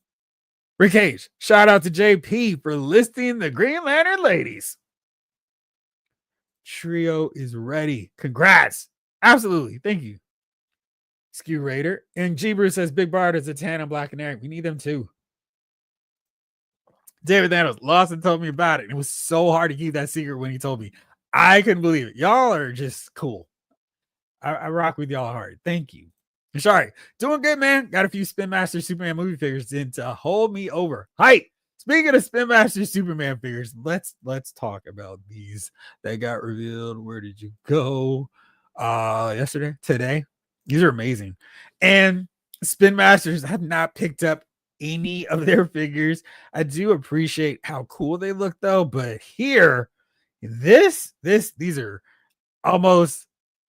Rick Cage, shout out to JP for listing the Green Lantern ladies. Trio is ready. Congrats. Absolutely. Thank you. Skew Raider. And G Bruce says Big Bard is a tan and black and Eric. We need them too. David Thanos, Lawson told me about it. It was so hard to keep that secret when he told me. I couldn't believe it. Y'all are just cool. I rock with y'all hard. Thank you. Sorry, doing good, man. Got a few Spin Master Superman movie figures in to hold me over. Hi. Speaking of Spin Master Superman figures, let's talk about these that got revealed. Where did you go? Yesterday, today. These are amazing. And Spin Masters have not picked up any of their figures. I do appreciate how cool they look though, but here, these are almost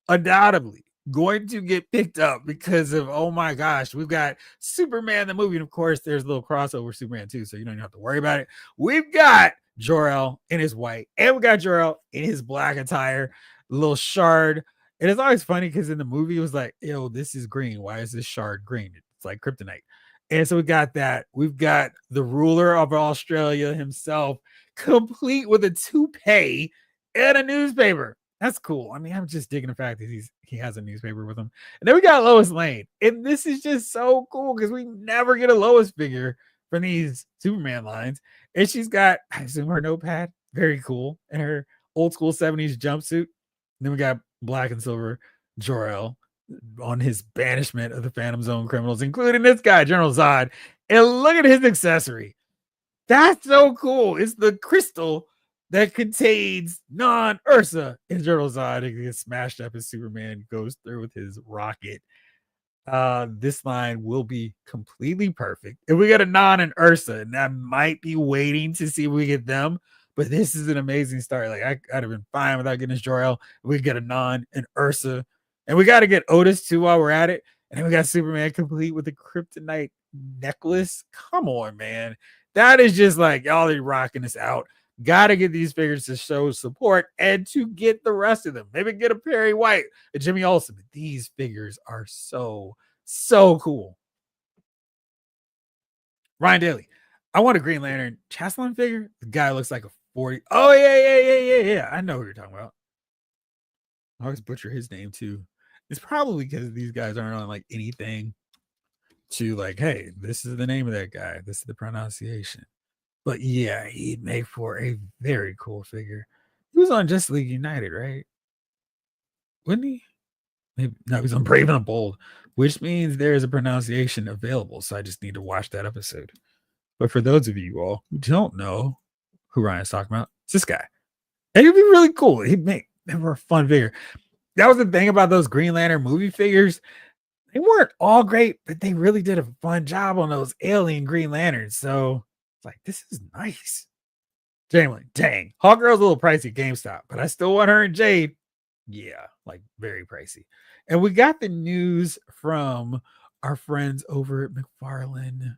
undoubtedly going to get picked up because of, oh my gosh, we've got Superman the movie, and of course there's a little crossover Superman too, so you don't even have to worry about it. We've got Jor-El in his white, and we got Jor-El in his black attire, little shard. And it's always funny because in the movie it was like, yo, this is green, why is this shard green? It's like kryptonite. And so we got that. We've got the ruler of Australia himself, complete with a toupee and a newspaper. That's cool. I mean, I'm just digging the fact that he has a newspaper with him. And then we got Lois Lane. And this is just so cool because we never get a Lois figure from these Superman lines. And she's got, I assume, her notepad. Very cool. And her old school 70s jumpsuit. And then we got black and silver Jor-El on his banishment of the Phantom Zone criminals, including this guy, General Zod. And look at his accessory. That's so cool. It's the crystal that contains non-Ursa in General Zod. It gets smashed up as Superman goes through with his rocket. This line will be completely perfect. If we get a non and Ursa, and that might be waiting to see if we get them, but this is an amazing start. Like I'd have been fine without getting this Jor-El. We get a non and Ursa, and we got to get Otis too while we're at it. And then we got Superman complete with the kryptonite necklace. Come on, man. That is just like y'all are rocking this out. Got to get these figures to show support and to get the rest of them. Maybe get a Perry White, a Jimmy Olsen. But these figures are so cool. Ryan Daly, I want a Green Lantern Chaslon figure. The guy looks like a 40. Oh, yeah. I know who you're talking about. I always butcher his name too. It's probably because these guys aren't on like anything to like, hey, this is the name of that guy. This is the pronunciation. But yeah, he'd make for a very cool figure. He was on Justice League United, right? Wouldn't he? Maybe no, he's on Brave and the Bold, which means there is a pronunciation available. So I just need to watch that episode. But for those of you all who don't know who Ryan's talking about, it's this guy. And he'd be really cool. He'd make for a fun figure. That was the thing about those Green Lantern movie figures. They weren't all great, but they really did a fun job on those alien Green Lanterns. So like, this is nice. Genuinely, dang. Hawkgirl's a little pricey at GameStop, but I still want her and Jade. Yeah, like very pricey. And we got the news from our friends over at McFarlane.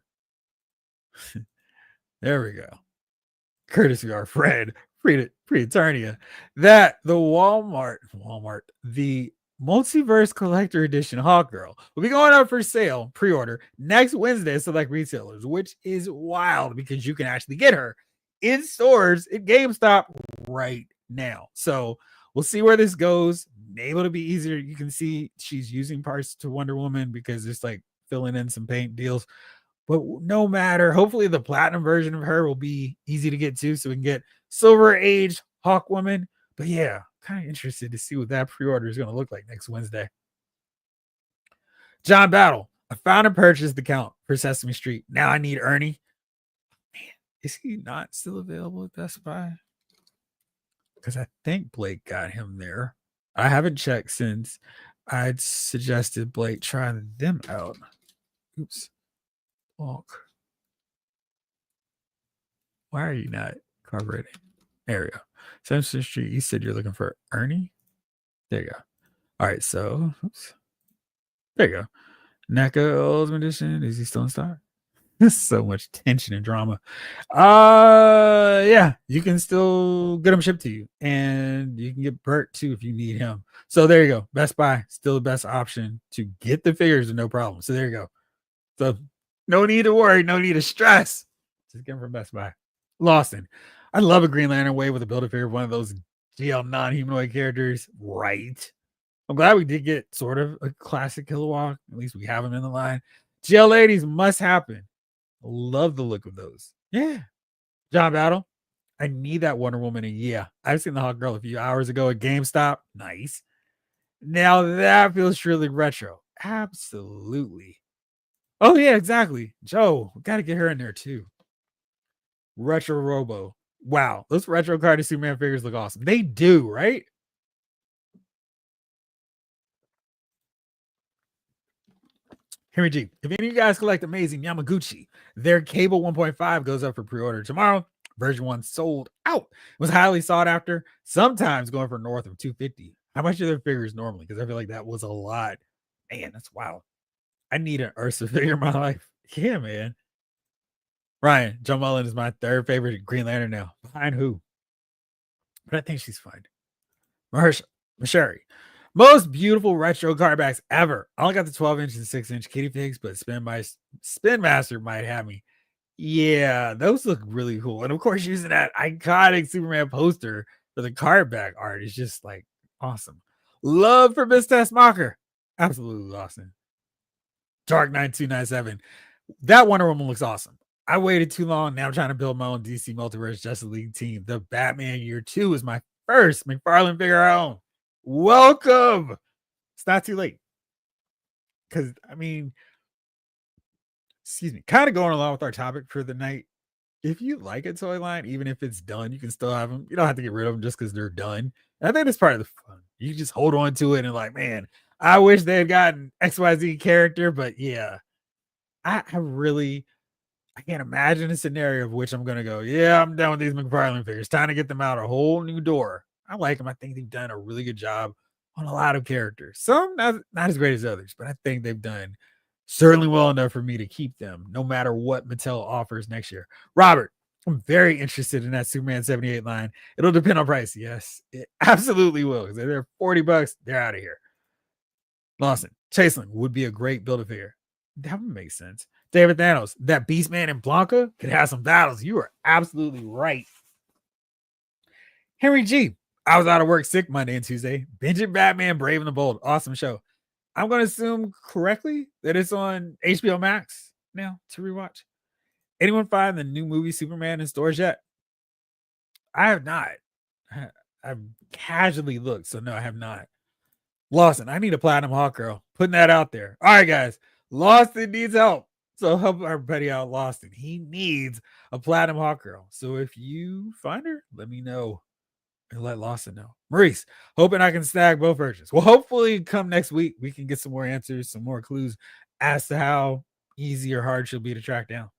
There we go. Courtesy of our friend, Pre-Eternia, that the Walmart, the Multiverse Collector Edition Hawkgirl will be going up for sale, pre-order, next Wednesday at select retailers, which is wild because you can actually get her in stores at GameStop right now. So we'll see where this goes. able to be easier. You can see she's using parts to Wonder Woman because it's like filling in some paint deals. But no matter, hopefully the platinum version of her will be easy to get to, so we can get Silver Age Hawk Woman. But yeah, kind of interested to see what that pre-order is going to look like next Wednesday. John Battle, I found and purchased the count for Sesame Street. Now I need Ernie. Man, is he not still available at Best Buy? Because I think Blake got him there. I haven't checked since I'd suggested Blake try them out. Oops. Walk. Why are you not cooperating? There we go. Sesame Street, you said you're looking for Ernie? There you go. All right, so oops. There you go. NECA Ultimate Edition. Is he still in stock? So much tension and drama. Yeah, you can still get them shipped to you, and you can get Bert too if you need him. So there you go. Best Buy, still the best option to get the figures with no problem. So there you go. So no need to worry, no need to stress. Just get them from Best Buy. Lawson, I love a Green Lantern wave with a Build-A-Figure of one of those GL non-humanoid characters. Right. I'm glad we did get sort of a classic Kilowog. At least we have them in the line. GL ladies must happen. Love the look of those. Yeah. John Battle, I need that Wonder Woman. And yeah, I've seen the Hawk Girl a few hours ago at GameStop. Nice. Now that feels truly retro. Absolutely. Oh, yeah, exactly. Joe, got to get her in there too. Retro Robo. Wow, those retro card Superman figures look awesome. They do, right? Henry G, if any of you guys collect Amazing Yamaguchi, their Cable 1.5 goes up for pre-order tomorrow. Version 1 sold out. It was highly sought after, sometimes going for north of 250. How much are their figures normally? Because I feel like that was a lot. Man, that's wild. I need an Ursa figure in my life. Yeah, man. Ryan, Joe Mullen is my third favorite Green Lantern now. Behind who? But I think she's fine. Mahershala, Mashari. Most beautiful retro cardbacks ever. I only got the 12-inch and 6-inch kitty pigs, but Spin Master might have me. Yeah, those look really cool. And of course, using that iconic Superman poster for the cardback art is just like awesome. Love for Miss Tessmacher. Absolutely awesome. Dark 9297. That Wonder Woman looks awesome. I waited too long. Now I'm trying to build my own DC Multiverse Justice League team. The Batman Year 2 is my first McFarlane figure I own. Welcome. It's not too late. Because, I mean, excuse me, kind of going along with our topic for the night. If you like a toy line, even if it's done, you can still have them. You don't have to get rid of them just because they're done. And I think that's part of the fun. You just hold on to it and like, man, I wish they had gotten XYZ character, but yeah, I can't imagine a scenario of which I'm going to go, yeah, I'm done with these McFarlane figures. Time to get them out a whole new door. I like them. I think they've done a really good job on a lot of characters. Some not as great as others, but I think they've done certainly well enough for me to keep them no matter what Mattel offers next year. Robert, I'm very interested in that Superman 78 line. It'll depend on price. Yes, it absolutely will. Because if they're $40, they're out of here. Lawson, Chaseling would be a great Build-A-Figure. That would make sense. David Thanos, that Beastman and Blanca could have some battles. You are absolutely right. Henry G, I was out of work sick Monday and Tuesday. Binging Batman Brave and the Bold. Awesome show. I'm going to assume correctly that it's on HBO Max now to rewatch. Anyone find the new movie Superman in stores yet? I have not. I've casually looked, so no, I have not. Lawson, I need a Platinum Hawk Girl. Putting that out there. All right, guys. Lawson needs help. So help our buddy out, Lawson. He needs a Platinum Hawk Girl. So if you find her, let me know. And let Lawson know. Maurice, hoping I can snag both versions. Well, hopefully come next week, we can get some more answers, some more clues as to how easy or hard she'll be to track down.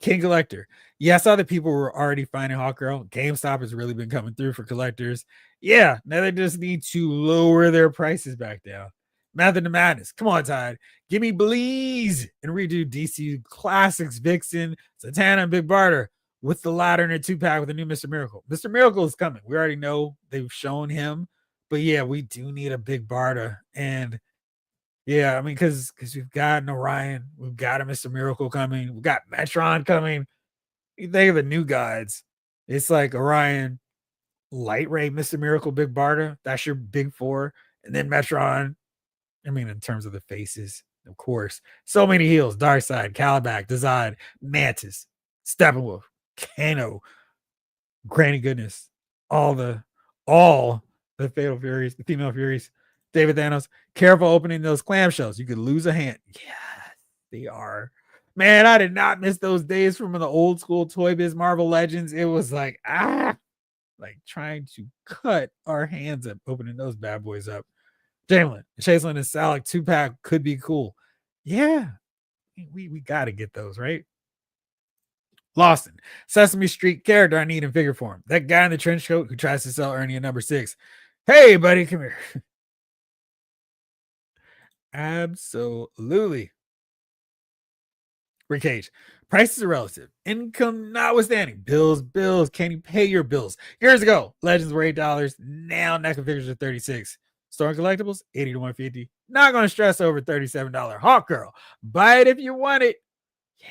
King Collector. Yeah, I saw that people were already finding Hawk Girl. GameStop has really been coming through for collectors. Yeah, now they just need to lower their prices back down. Method to Madness. Come on, Todd. Give me Bleeze and redo DC Classics Vixen, Satana, and Big Barter with the latter in a 2-pack with a new Mr. Miracle. Mr. Miracle is coming. We already know they've shown him. But yeah, we do need a Big Barter. And yeah, I mean, because we've got an Orion, we've got a Mr. Miracle coming, we've got Metron coming. You think of the new guides, it's like Orion, Light Ray, Mr. Miracle, Big Barda. That's your big four. And then Metron. I mean, in terms of the faces, of course. So many heels. Darkseid, Calibac, Design, Mantis, Steppenwolf, Kano, Granny Goodness, all the Fatal Furies, the Female Furies, David Thanos. Careful opening those clamshells. You could lose a hand. Yeah, they are. Man, I did not miss those days from the old school Toy Biz Marvel Legends. It was like, like trying to cut our hands up opening those bad boys up. Jamelin, Chaselin, and Salic 2-pack could be cool. Yeah, we got to get those, right? Lawson, Sesame Street character I need in figure form. That guy in the trench coat who tries to sell Ernie a number 6. Hey, buddy, come here. Absolutely. Rick Cage, prices are relative. Income notwithstanding. Bills. Can you pay your bills? Years ago, Legends were $8. Now NECA figures are 36. Store collectibles, 80 to 150. Not going to stress over $37 Hawk Girl. Buy it if you want it. Yeah,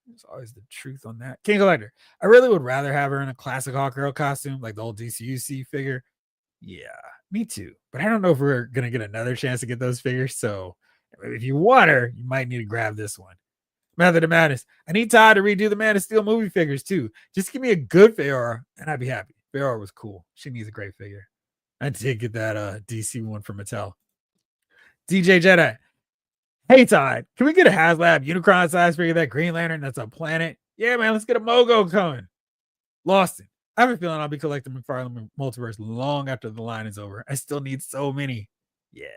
there's always the truth on that. King Collector, I really would rather have her in a classic Hawk Girl costume, like the old DCUC figure. Yeah, me too. But I don't know if we're going to get another chance to get those figures. So if you want her, you might need to grab this one. Method of Madness. I need Todd to redo the Man of Steel movie figures too. Just give me a good Feyora and I'd be happy. Feyora was cool. She needs a great figure. I did get that DC one from Mattel. DJ Jedi. Hey Todd, can we get a HasLab Unicron size figure of that Green Lantern that's a planet? Yeah, man, let's get a Mogo coming. Lawson. I have a feeling I'll be collecting McFarlane Multiverse long after the line is over. I still need so many. Yeah.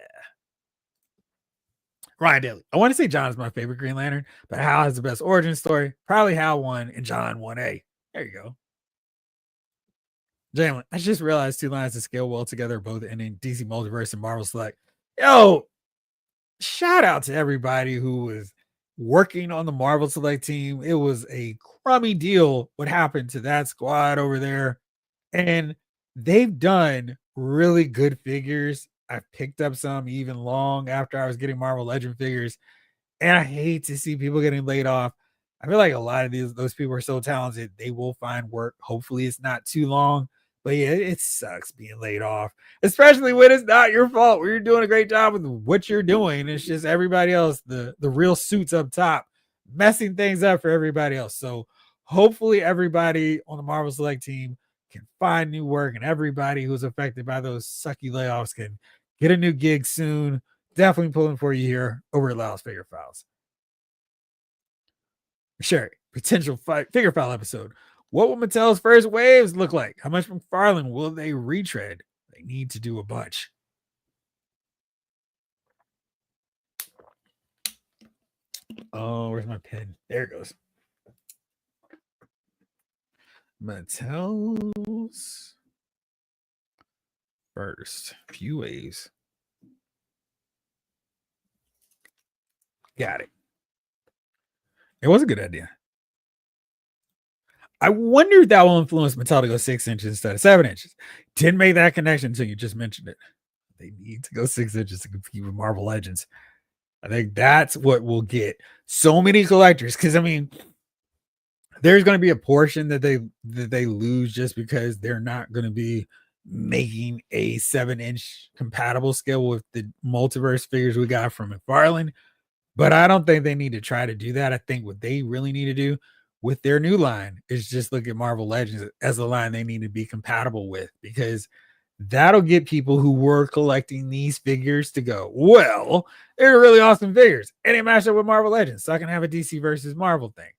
Ryan Daly. I want to say John is my favorite Green Lantern, but Hal has the best origin story. Probably Hal 1 and John 1A. There you go. Jalen, I just realized two lines that scale well together, both in DC Multiverse and Marvel Select. Yo, shout out to everybody who was working on the Marvel Select team. It was a crummy deal what happened to that squad over there. And they've done really good figures. I picked up some even long after I was getting Marvel Legend figures. And I hate to see people getting laid off. I feel like a lot of those people are so talented, they will find work. Hopefully it's not too long. But yeah, it sucks being laid off, especially when it's not your fault. When you're doing a great job with what you're doing. It's just everybody else, the real suits up top, messing things up for everybody else. So hopefully everybody on the Marvel Select team can find new work, and everybody who's affected by those sucky layoffs can get a new gig soon. Definitely pulling for you here over at Lyle's Figure Files. Sure, potential figure file episode. What will Mattel's first waves look like? How much McFarlane will they retread? They need to do a bunch. Oh, where's my pen? There it goes. Mattel's first few waves. Got it. It was a good idea. I wonder if that will influence Mattel to go 6 inches instead of 7 inches. Didn't make that connection until you just mentioned it. They need to go 6 inches to compete with Marvel Legends. I think that's what will get so many collectors. Because I mean, there's going to be a portion that they lose just because they're not going to be making a 7-inch compatible scale with the multiverse figures we got from McFarlane. But I don't think they need to try to do that. I think what they really need to do with their new line is just look at Marvel Legends as the line they need to be compatible with, because that'll get people who were collecting these figures to go, well, they're really awesome figures and they match up with Marvel Legends, so I can have a DC versus Marvel thing.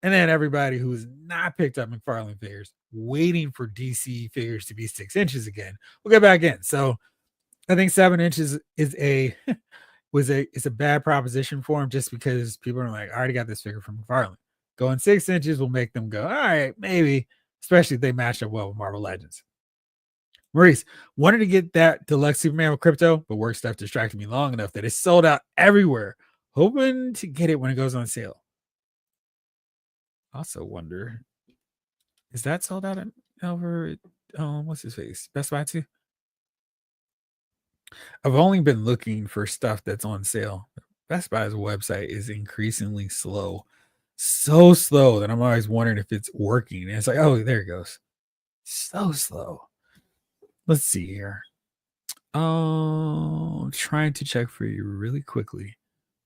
And then everybody who's not picked up McFarlane figures waiting for DC figures to be 6 inches again will get back in. So I think 7 inches is it's a bad proposition for him, just because people are like, I already got this figure from McFarlane. Going 6 inches will make them go, all right, maybe, especially if they match up well with Marvel Legends. Maurice, wanted to get that deluxe Superman with crypto, but work stuff distracted me long enough that it's sold out everywhere. Hoping to get it when it goes on sale. Also wonder, is that sold out over what's his face? Best Buy too? I've only been looking for stuff that's on sale. Best Buy's website is increasingly slow. So slow that I'm always wondering if it's working. And it's like, oh, there it goes. So slow. Let's see here. Oh, trying to check for you really quickly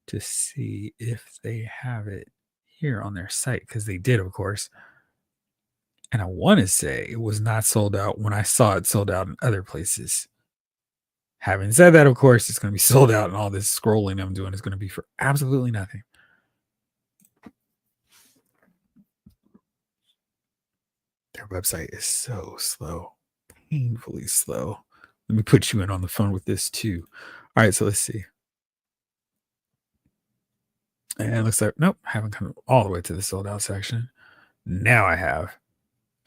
to see if they have it here on their site, because they did, of course. And I want to say it was not sold out when I saw it sold out in other places. Having said that, of course, it's going to be sold out, and all this scrolling I'm doing is going to be for absolutely nothing. Their website is so slow, painfully slow. Let me put you in on the phone with this too. All right, so let's see. And it looks like, nope, haven't come all the way to the sold out section. Now I have.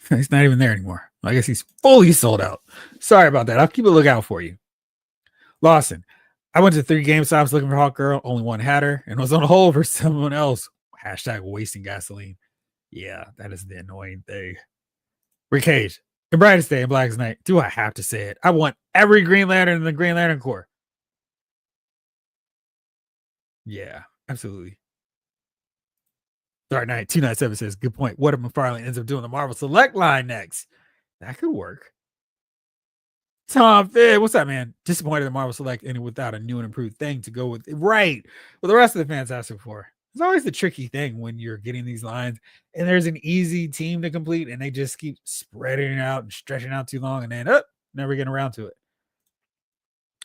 He's not even there anymore. I guess he's fully sold out. Sorry about that. I'll keep a lookout for you. Lawson, I went to 3 GameStops looking for Hawk Girl. Only one had her and was on hold for someone else. Hashtag wasting gasoline. Yeah, that is the annoying thing. Rick Cage, the brightest day in Blackest Night. Do I have to say it? I want every Green Lantern in the Green Lantern Corps. Yeah, absolutely. Dark Knight 297 says, good point. What if McFarlane ends up doing the Marvel Select line next? That could work. Tom Fid, what's up, man? Disappointed that Marvel Select ended without a new and improved thing to go with. Right. Well, the rest of the fans asking for. It's always the tricky thing when you're getting these lines and there's an easy team to complete and they just keep spreading it out and stretching out too long and then never getting around to it.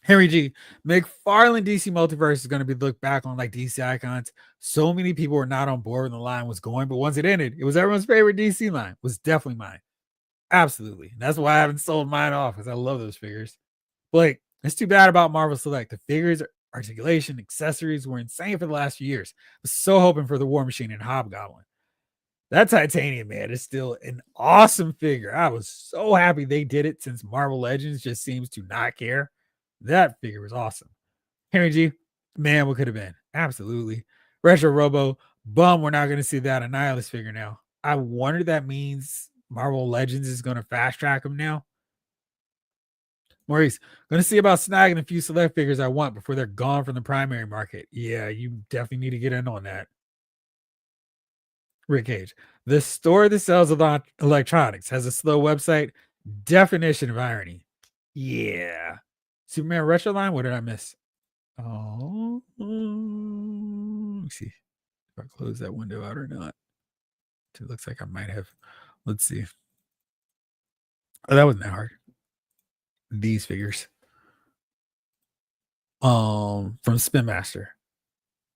Henry G. McFarlane DC Multiverse is going to be looked back on like DC icons. So many people were not on board when the line was going, but once it ended, it was everyone's favorite DC line. It was definitely mine. Absolutely. That's why I haven't sold mine off, because I love those figures. Blake, it's too bad about Marvel Select. The figures, articulation, accessories were insane for the last few years. I was so hoping for the War Machine and Hobgoblin. That titanium, man, is still an awesome figure. I was so happy they did it, since Marvel Legends just seems to not care. That figure was awesome. Henry G, man, what could have been? Absolutely. Retro Robo, bum, we're not going to see that Annihilus figure now. I wonder if that means Marvel Legends is going to fast track him now. Maurice, going to see about snagging a few select figures I want before they're gone from the primary market. Yeah, you definitely need to get in on that. Rick Cage, the store that sells electronics has a slow website. Definition of irony. Yeah. Superman Retro line, what did I miss? Oh, let me see if I close that window out or not. It looks like I might have. Let's see. Oh, that wasn't that hard. These figures. From Spin Master.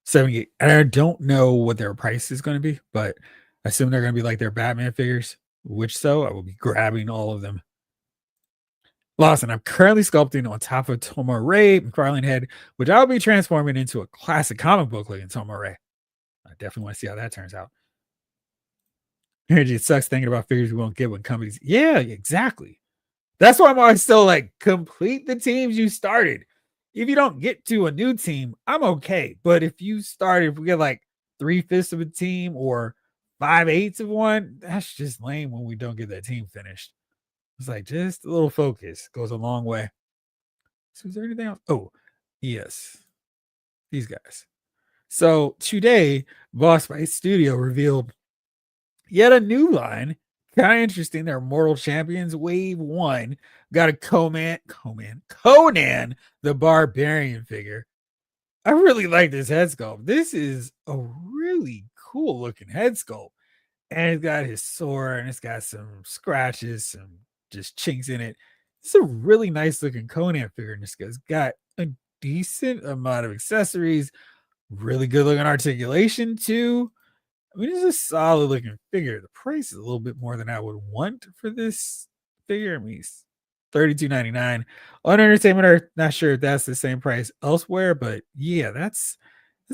78. And I don't know what their price is going to be, but I assume they're going to be like their Batman figures, which so I will be grabbing all of them. Lawson, I'm currently sculpting on top of Toma Ray McFarlane head, which I'll be transforming into a classic comic book looking Toma Ray. I definitely want to see how that turns out. Energy, it sucks thinking about figures we won't get when companies. Yeah, exactly. That's why I'm always still like, complete the teams you started. If you don't get to a new team, I'm okay. But if you start, if we get like 3/5 of a team or 5/8 of one, that's just lame when we don't get that team finished. It's like just a little focus goes a long way. So is there anything else? Oh, yes. These guys. So today, Boss Fight Studio revealed yet a new line. Kind of interesting. They're Mortal Champions Wave 1. Got a Conan the Barbarian figure. I really like this head sculpt. This is a really cool looking head sculpt. And it's got his sword and it's got some scratches, some just chinks in it. It's a really nice looking Conan figure. And this guy's got a decent amount of accessories, really good looking articulation too. I mean, it's a solid looking figure. The price is a little bit more than I would want for this figure. I mean, it's $32.99 on Entertainment Earth. Not sure if that's the same price elsewhere, but yeah, that's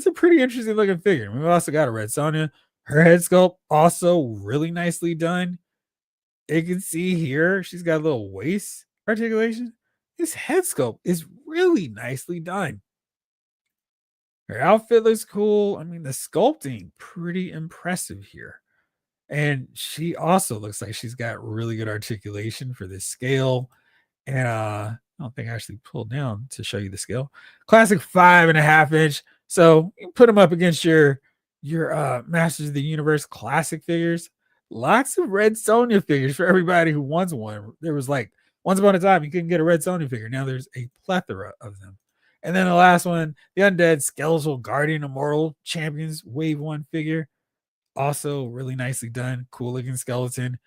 a pretty interesting looking figure. We've also got a Red Sonja. Her head sculpt also really nicely done. You can see here she's got a little waist articulation. This head sculpt is really nicely done. Her outfit looks cool. I mean, the sculpting pretty impressive here. And she also looks like she's got really good articulation for this scale. And I don't think I actually pulled down to show you the scale. Classic 5.5 inch. So you put them up against your Masters of the Universe classic figures. Lots of Red Sonja figures for everybody who wants one. There was like Once upon a time, you couldn't get a Red Sonja figure. Now there's a plethora of them. And then the last one, the Undead Skeletal Guardian Immortal Champions Wave 1 figure. Also really nicely done. Cool looking skeleton.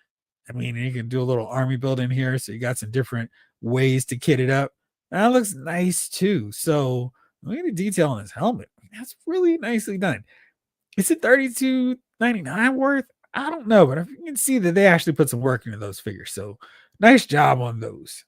I mean, you can do a little army building here. So you got some different ways to kit it up. And that looks nice too. So look at the detail on his helmet. That's really nicely done. Is it $32.99 worth? I don't know, but you can see that they actually put some work into those figures. So nice job on those.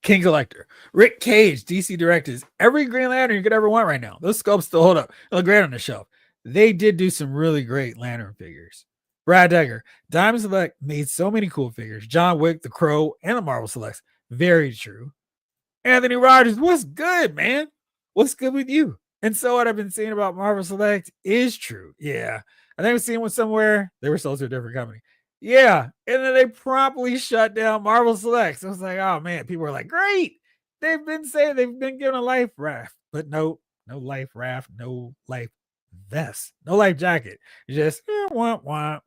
King Collector. Rick Cage, DC directors. Every Green Lantern you could ever want right now. Those sculpts still hold up. They look great on the shelf. They did do some really great Lantern figures. Brad Decker. Diamond Select made so many cool figures. John Wick, The Crow, and the Marvel Selects. Very true. Anthony Rogers, what's good, man? What's good with you? And so what I've been saying about Marvel Select is true. Yeah. I think I've seen one somewhere. They were sold to a different company. Yeah. And then they promptly shut down Marvel Select. So I was like, oh man, people were like, great. They've been saying they've been given a life raft, but no life raft, no life vest, no life jacket. It's just womp womp.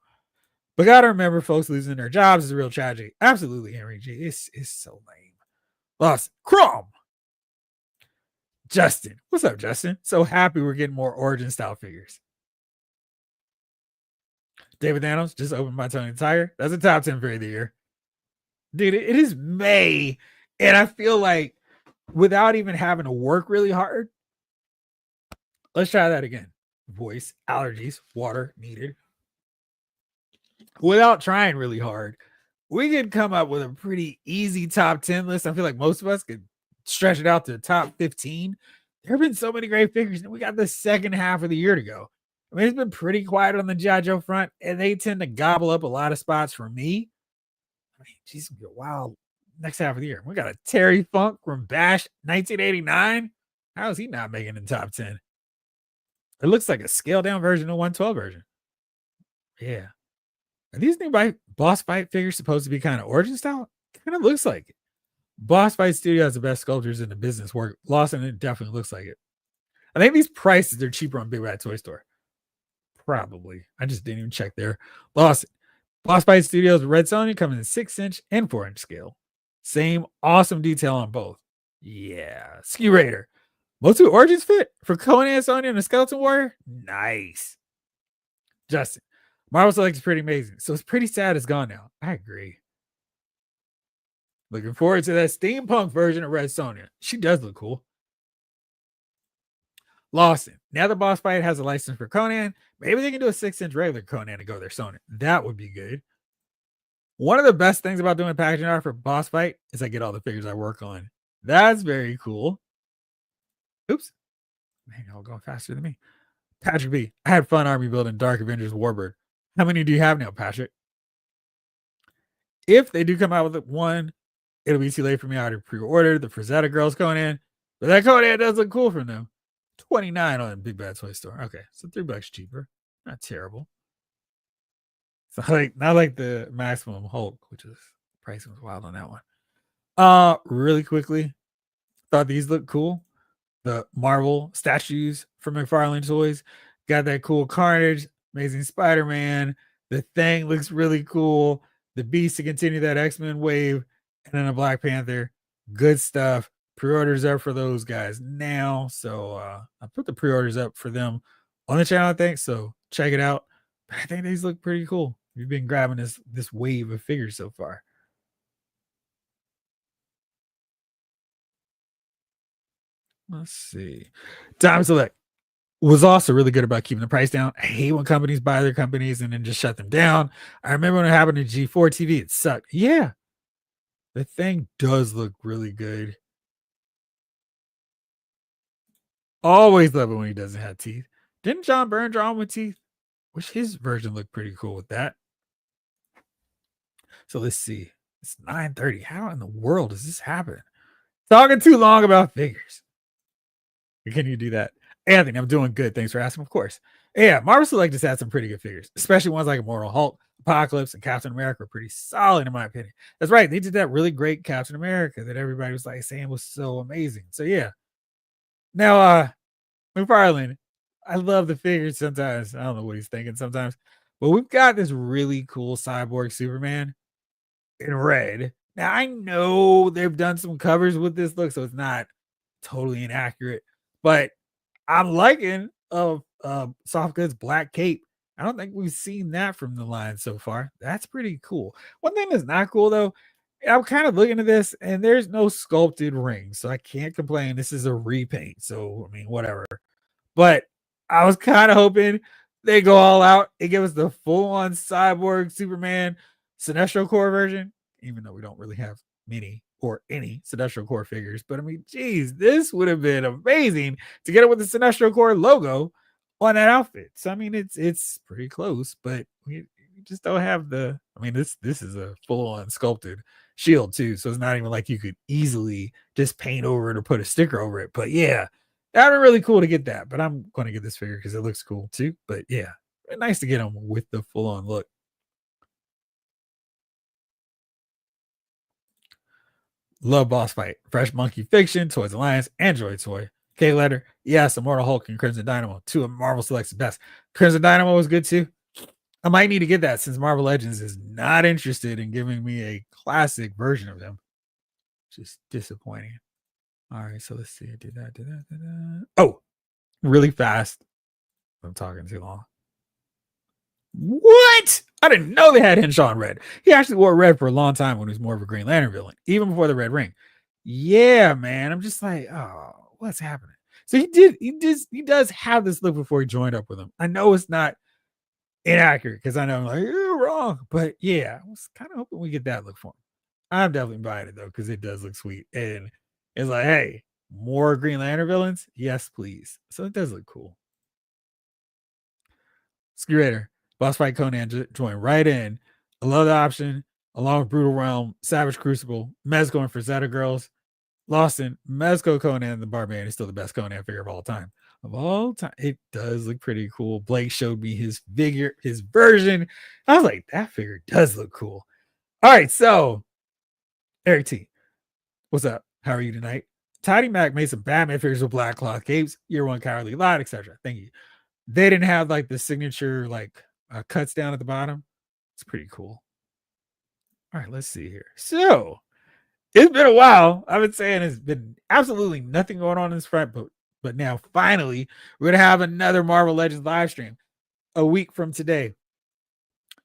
But gotta remember, folks losing their jobs is a real tragedy. Absolutely, Henry G. It's so lame. Lost Chrome. Justin. What's up, Justin? So happy we're getting more origin style figures. David Thanos just opened my Tony Tiger. That's a top 10 figure of the year. Dude, it is May. And I feel like without even having to work really hard, let's try that again. Voice, allergies, water needed. Without trying really hard, we could come up with a pretty easy top 10 list. I feel like most of us could stretch it out to the top 15. There have been so many great figures, and we got the second half of the year to go. I mean, it's been pretty quiet on the G.I. Joe front, and they tend to gobble up a lot of spots for me. I mean, geez, wow. Next half of the year, we got a Terry Funk from Bash 1989. How is he not making the top 10? It looks like a scaled down version of 112 version. Yeah. Are these new boss fight figures supposed to be kind of origin style? Kind of looks like it. Boss Fight Studio has the best sculptors in the business. Work Lawson, it definitely looks like it. I think these prices are cheaper on Big Bad Toy Store. Probably. I just didn't even check there. Lawson. Boss Fight Studios Red Sonja comes in 6-inch and 4-inch scale. Same awesome detail on both. Yeah. Ski Raider. Most two origins fit for Conan, Sonja, and the Skeleton Warrior. Nice. Justin. Marvel Select is pretty amazing. So it's pretty sad it's gone now. I agree. Looking forward to that steampunk version of Red Sonja. She does look cool. Lawson. Now the boss fight has a license for Conan. Maybe they can do a 6-inch regular Conan to go their Sonja. That would be good. One of the best things about doing packaging art for boss fight is I get all the figures I work on. That's very cool. Oops. Man, y'all going faster than me. Patrick B. I had fun army building Dark Avengers Warbird. How many do you have now, Patrick? If they do come out with one, it'll be too late for me. I already pre-ordered the Frazetta Girls Conan, but that Conan does look cool from them. $29 on Big Bad Toy Store. Okay, so $3 cheaper. Not terrible. So not like the Maximum Hulk, which is pricing was wild on that one. Really quickly, thought these looked cool. The Marvel statues from McFarlane Toys got that cool Carnage, Amazing Spider-Man. The Thing looks really cool. The Beast to continue that X-Men wave, and then a Black Panther. Good stuff. Pre-orders up for those guys now. So I put the pre-orders up for them on the channel, I think. So check it out. But I think these look pretty cool. We've been grabbing this wave of figures so far. Let's see. Time Select was also really good about keeping the price down. I hate when companies buy their companies and then just shut them down. I remember when it happened to G4 TV, it sucked. Yeah. The Thing does look really good. Always love it when he doesn't have teeth. Didn't John Byrne draw him with teeth? Wish his version looked pretty cool with that. So let's see. It's 9:30. How in the world does this happen? Talking too long about figures. Can you do that? Anthony, I'm doing good. Thanks for asking. Of course. Yeah, Marvel Select just had some pretty good figures, especially ones like Immortal Hulk, Apocalypse, and Captain America are pretty solid in my opinion. That's right. They did that really great Captain America that everybody was like saying was so amazing. So yeah. Now, McFarlane, I love the figures sometimes. I don't know what he's thinking sometimes, but we've got this really cool cyborg Superman in red. Now I know they've done some covers with this look, so it's not totally inaccurate, but I'm liking Soft Goods Black Cape. I don't think we've seen that from the line so far. That's pretty cool. One thing that's not cool though, I'm kind of looking at this and there's no sculpted ring, so I can't complain. This is a repaint, so I mean, whatever. But I was kind of hoping they go all out and give us the full-on cyborg Superman Sinestro Corps version, even though we don't really have many or any Sinestro Corps figures. But I mean, geez, this would have been amazing to get it with the Sinestro Corps logo on that outfit. So I mean, it's pretty close, but we just don't have the. I mean, this is a full-on sculpted shield too, so it's not even like you could easily just paint over it or put a sticker over it. But yeah, that'd be really cool to get that. But I'm going to get this figure because it looks cool too. But yeah, nice to get them with the full-on look. Love Boss Fight, Fresh Monkey Fiction, Toys Alliance, Android Toy, K Letter, yes, Immortal Hulk and Crimson Dynamo. Two of Marvel Selects the best. Crimson Dynamo was good too. I might need to get that since Marvel Legends is not interested in giving me a classic version of them. Just disappointing. All right, so let's see. I did that, did that, did that. Oh, really fast. I'm talking too long. What? I didn't know they had Henshaw in red. He actually wore red for a long time when he was more of a Green Lantern villain, even before the Red Ring. Yeah, man. I'm just like, oh, what's happening? So he does have this look before he joined up with him. I know it's not inaccurate because I know I'm like, you're wrong. But yeah, I was kind of hoping we get that look for him. I'm definitely buying it though, because it does look sweet. And it's like, hey, more Green Lantern villains? Yes, please. So it does look cool. Scurator, Boss Fight Conan join right in. I love the option, along with Brutal Realm, Savage Crucible, Mezco and Frazetta Girls. Lawson, Mezco Conan the Barbarian is still the best Conan figure of all time. Of all time, it does look pretty cool. Blake showed me his figure, his version. I was like, that figure does look cool. All right, so Eric T, what's up? How are you tonight? Tidy Mac made some Batman figures with black cloth capes, year one cowardly light, etc. Thank you. They didn't have like the signature like cuts down at the bottom. It's pretty cool. All right, let's see here. So it's been a while. I've been saying there's been absolutely nothing going on in this front, but now finally we're gonna have another Marvel Legends live stream a week from today.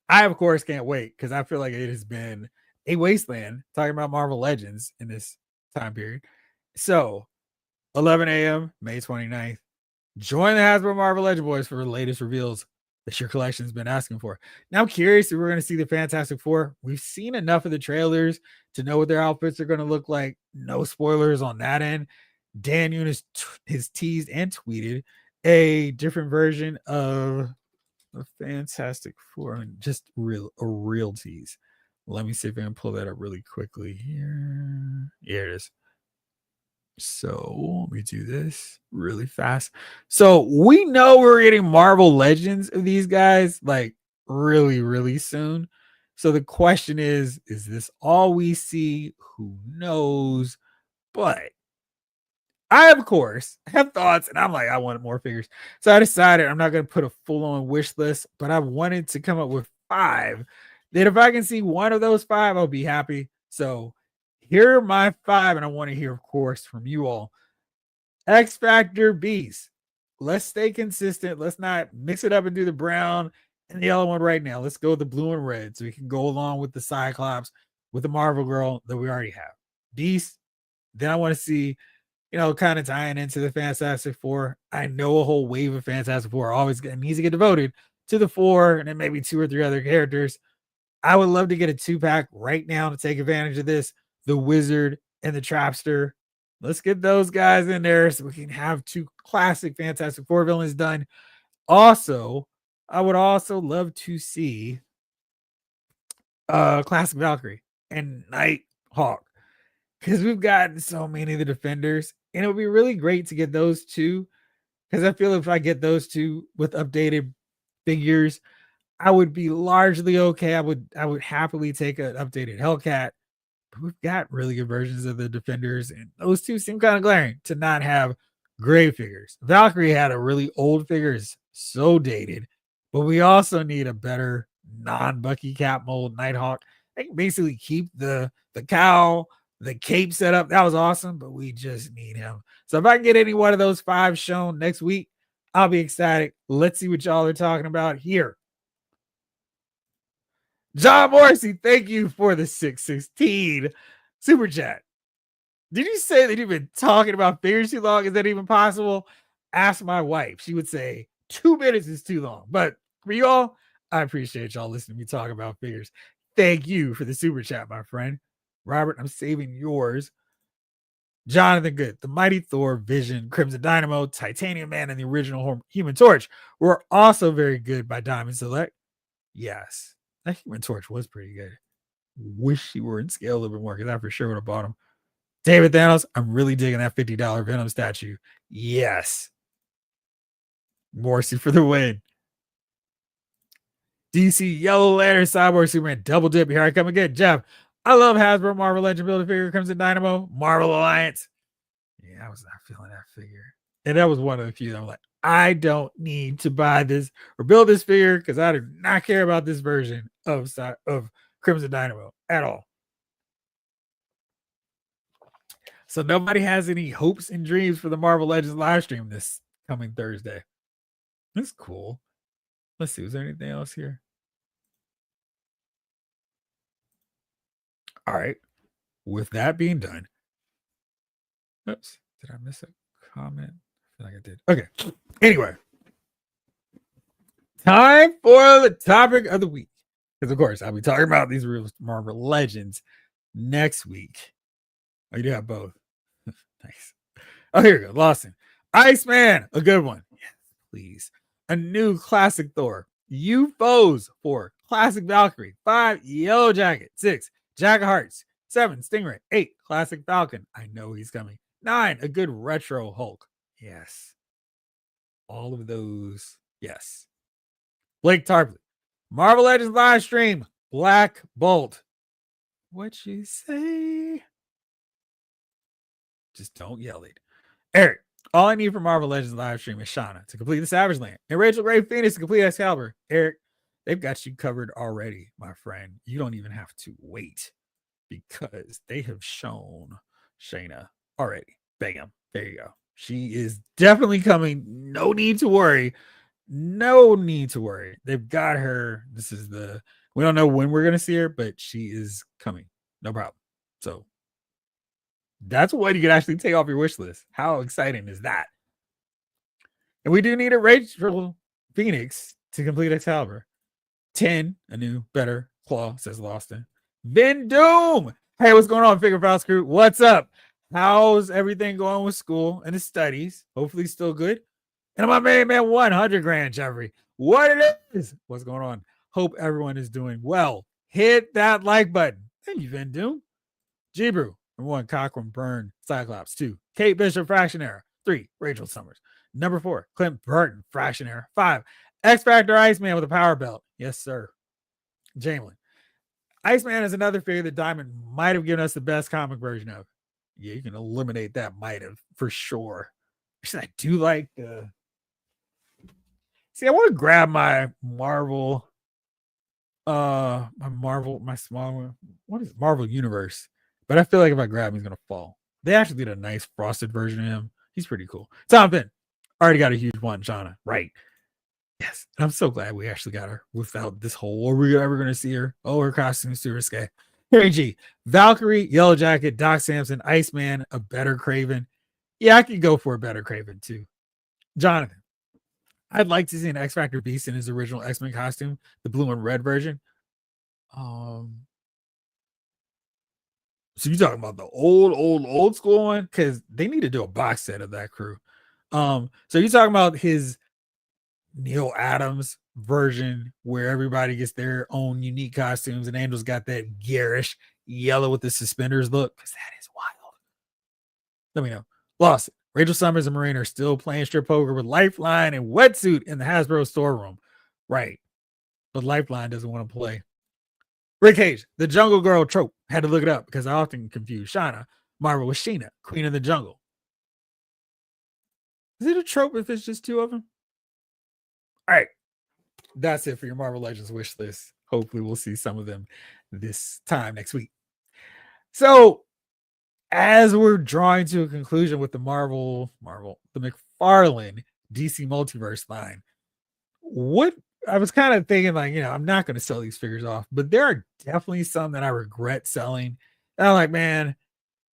I of course can't wait because I feel like it has been a wasteland talking about Marvel Legends in this time period. So 11 a.m. May 29th. Join the Hasbro Marvel Legend Boys for the latest reveals that your collection's been asking for. Now I'm curious if we're going to see the Fantastic Four. We've seen enough of the trailers to know what their outfits are going to look like. No spoilers on that end. Dan Eunice has teased and tweeted a different version of the Fantastic Four. I mean, just a real tease. Let me see if I can pull that up really quickly here. Here it is. So let me do this really fast. So we know we're getting Marvel Legends of these guys like really, really soon. So the question is this all we see? Who knows? But I, of course, have thoughts, and I'm like, I wanted more figures. So I decided I'm not going to put a full on wish list, but I wanted to come up with 5. That if I can see one of those 5, I'll be happy. So here are my 5, and I want to hear, of course, from you all. X Factor Beast. Let's stay consistent. Let's not mix it up and do the brown and the yellow one right now. Let's go with the blue and red so we can go along with the Cyclops, with the Marvel Girl that we already have. Beast. Then I want to see, kind of tying into the Fantastic Four. I know a whole wave of Fantastic Four always needs to get devoted to the 4 and then maybe 2 or 3 other characters. I would love to get a 2-pack right now to take advantage of this. The Wizard and the Trapster. Let's get those guys in there so we can have 2 classic Fantastic Four villains done. Also, I would also love to see Classic Valkyrie and Nighthawk because we've gotten so many of the Defenders, and it would be really great to get those 2 because I feel if I get those 2 with updated figures, I would be largely okay. I would happily take an updated Hellcat. But we've got really good versions of the Defenders, and those 2 seem kind of glaring to not have Great figures. Valkyrie had a really old figure, is so dated, but we also need a better non-Bucky Cap mold Nighthawk. They can basically keep the cowl, the cape set up. That was awesome, but we just need him. So if I can get any one of those 5 shown next week, I'll be ecstatic. Let's see what y'all are talking about here. John Morrissey, thank you for the 616 super chat. Did you say that you've been talking about figures too long? Is that even possible? Ask my wife. She would say 2 minutes is too long. But for y'all, I appreciate y'all listening to me talk about figures. Thank you for the super chat, my friend. Robert, I'm saving yours. Jonathan Good, the Mighty Thor, Vision, Crimson Dynamo, Titanium Man, and the original Human Torch were also very good by Diamond Select. Yes, that Human Torch was pretty good. Wish he were in scale a little bit more because I for sure would have bought him. David Thanos, I'm really digging that $50 Venom statue. Yes. Morrissey for the win. DC Yellow Lantern, Cyborg, Superman, double dip. Here I come again. Jeff, I love Hasbro, Marvel Legend Builder figure, Crimson Dynamo, Marvel Alliance. Yeah, I was not feeling that figure. And that was one of the few that I'm like, I don't need to buy this or build this figure because I do not care about this version of Crimson Dynamo at all. So nobody has any hopes and dreams for the Marvel Legends live stream this coming Thursday. That's cool. Let's see. Was there anything else here? All right. With that being done. Oops. Did I miss a comment? I feel like I did. Okay. Anyway. Time for the topic of the week. Because, of course, I'll be talking about these real Marvel Legends next week. Oh, you do have both. Nice. Oh, here we go. Lawson. Iceman. A good one. Yes, please. A new classic Thor. UFOs. 4. Classic Valkyrie. 5. Yellow Jacket. 6. Jack of Hearts. 7. Stingray. 8. Classic Falcon. I know he's coming. 9. A good retro Hulk. Yes. All of those. Yes. Blake Tarpley. Marvel Legends live stream. Black Bolt. What you say? Just don't yell it. Eric. All I need for Marvel Legends live stream is Shauna to complete the Savage Land and Rachel Gray Phoenix to complete Excalibur. Eric, they've got you covered already, my friend. You don't even have to wait because they have shown Shayna already. Bam. There you go. She is definitely coming. No need to worry. No need to worry. They've got her. We don't know when we're going to see her, but she is coming. No problem. So that's what you can actually take off your wish list. How exciting is that? And we do need a Rachel Phoenix to complete Excalibur. 10, a new, better claw, says Lawson. Ben Doom. Hey, what's going on, Figure Files crew? What's up? How's everything going with school and the studies? Hopefully still good. And my main man, 100 grand, Jeffrey. What it is? What's going on? Hope everyone is doing well. Hit that like button. Thank you, Ben Doom. G-Brew. Number 1, Cochran Byrne, Cyclops. 2, Kate Bishop, Fraction Era. 3, Rachel Summers. Number 4, Clint Burton, Fraction Era. 5, X Factor Iceman with a power belt. Yes, sir. Jamelin. Iceman is another figure that Diamond might have given us the best comic version of. Yeah, you can eliminate that might have for sure. Actually, I do like the. See, I want to grab my Marvel. My small one. What is it? Marvel Universe? But I feel like if I grab him, he's gonna fall. They actually did a nice frosted version of him. He's pretty cool. Tom Finn. Already got a huge one, Shauna. Right. Yes. And I'm so glad we actually got her without this whole, are we ever going to see her? Oh, her costume's too risque. Harry G. Valkyrie, Yellow Jacket, Doc Samson, Iceman, a better Craven. Yeah, I could go for a better Craven too. Jonathan. I'd like to see an X Factor Beast in his original X-Men costume, the blue and red version. So you talking about the old school one? Because they need to do a box set of that crew. So you talking about his Neil Adams version where everybody gets their own unique costumes and Angel's got that garish yellow with the suspenders look? Because that is wild. Let me know. Lost. Rachel Summers and Marine are still playing strip poker with Lifeline and Wetsuit in the Hasbro storeroom. Right. But Lifeline doesn't want to play. Rick Cage, the Jungle Girl trope. Had to look it up because I often confuse Shauna Marvel with Sheena, Queen of the Jungle. Is it a trope if it's just two of them? All right. That's it for your Marvel Legends wish list. Hopefully, we'll see some of them this time next week. So, as we're drawing to a conclusion with the the McFarlane DC Multiverse line, what I was kind of thinking, like, I'm not going to sell these figures off, but there are definitely some that I regret selling. And I'm like, man,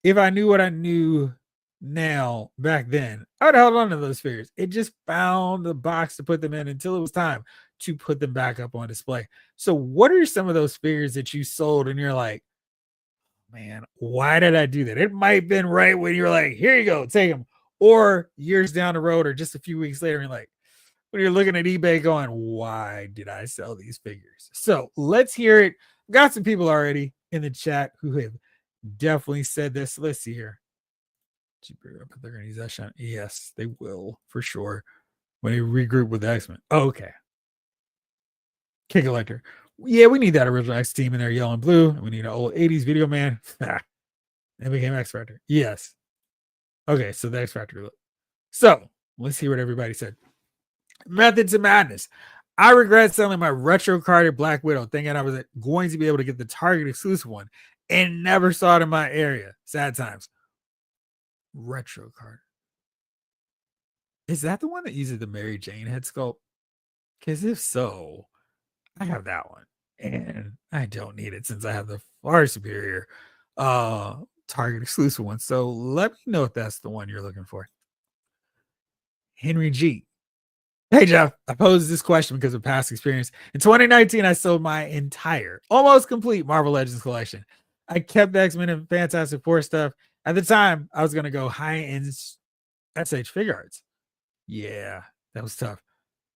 if I knew what I knew now back then, I would have held on to those figures. It just found the box to put them in until it was time to put them back up on display. So, what are some of those figures that you sold and you're like, man, why did I do that? It might have been right when you're like, here you go, take them. Or years down the road, or just a few weeks later, you're like, when you're looking at eBay going, why did I sell these figures? So let's hear it. Got some people already in the chat who have definitely said this. Let's see here. They're going to use that shot. Yes, they will for sure when they regroup with the X-Men. Oh, okay. Kid Collector. Yeah, we need that original X team in there, yellow and blue. We need an old 80s video man. It became X Factor. Yes. Okay, so the X Factor look. So let's see what everybody said. Methods of Madness. I regret selling my retro carded Black Widow, thinking I was going to be able to get the Target exclusive one and never saw it in my area. Sad times. Retro card. Is that the one that uses the Mary Jane head sculpt? Because if so, I have that one. And I don't need it since I have the far superior Target exclusive one. So let me know if that's the one you're looking for. Henry G. Hey, Jeff, I posed this question because of past experience. In 2019, I sold my entire, almost complete Marvel Legends collection. I kept the X-Men and Fantastic Four stuff. At the time, I was going to go high-end SH figure arts. Yeah, that was tough.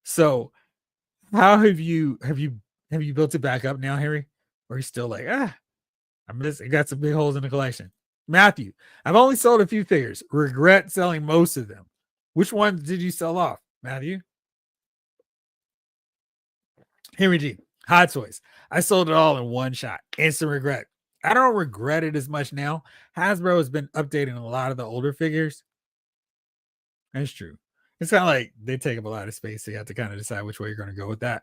So, how have you built it back up now, Harry? Or are you still like, I got some big holes in the collection? Matthew, I've only sold a few figures. Regret selling most of them. Which ones did you sell off, Matthew? Henry G. Hot Toys. I sold it all in one shot. Instant regret. I don't regret it as much now. Hasbro has been updating a lot of the older figures. That's true. It's kind of like they take up a lot of space. So you have to kind of decide which way you're going to go with that.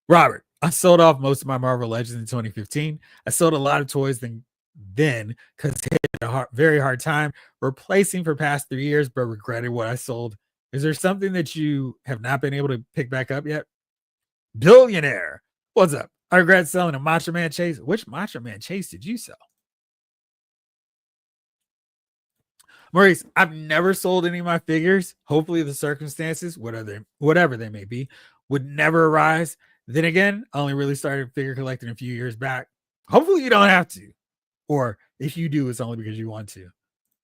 Robert, I sold off most of my Marvel Legends in 2015. I sold a lot of toys then because it hit a very hard time replacing for past 3 years, but regretted what I sold. Is there something that you have not been able to pick back up yet? Billionaire. What's up? I regret selling a Macho Man Chase. Which Macho Man Chase did you sell? Maurice, I've never sold any of my figures. Hopefully the circumstances, whatever they may be, would never arise. Then again, I only really started figure collecting a few years back. Hopefully you don't have to. Or if you do, it's only because you want to.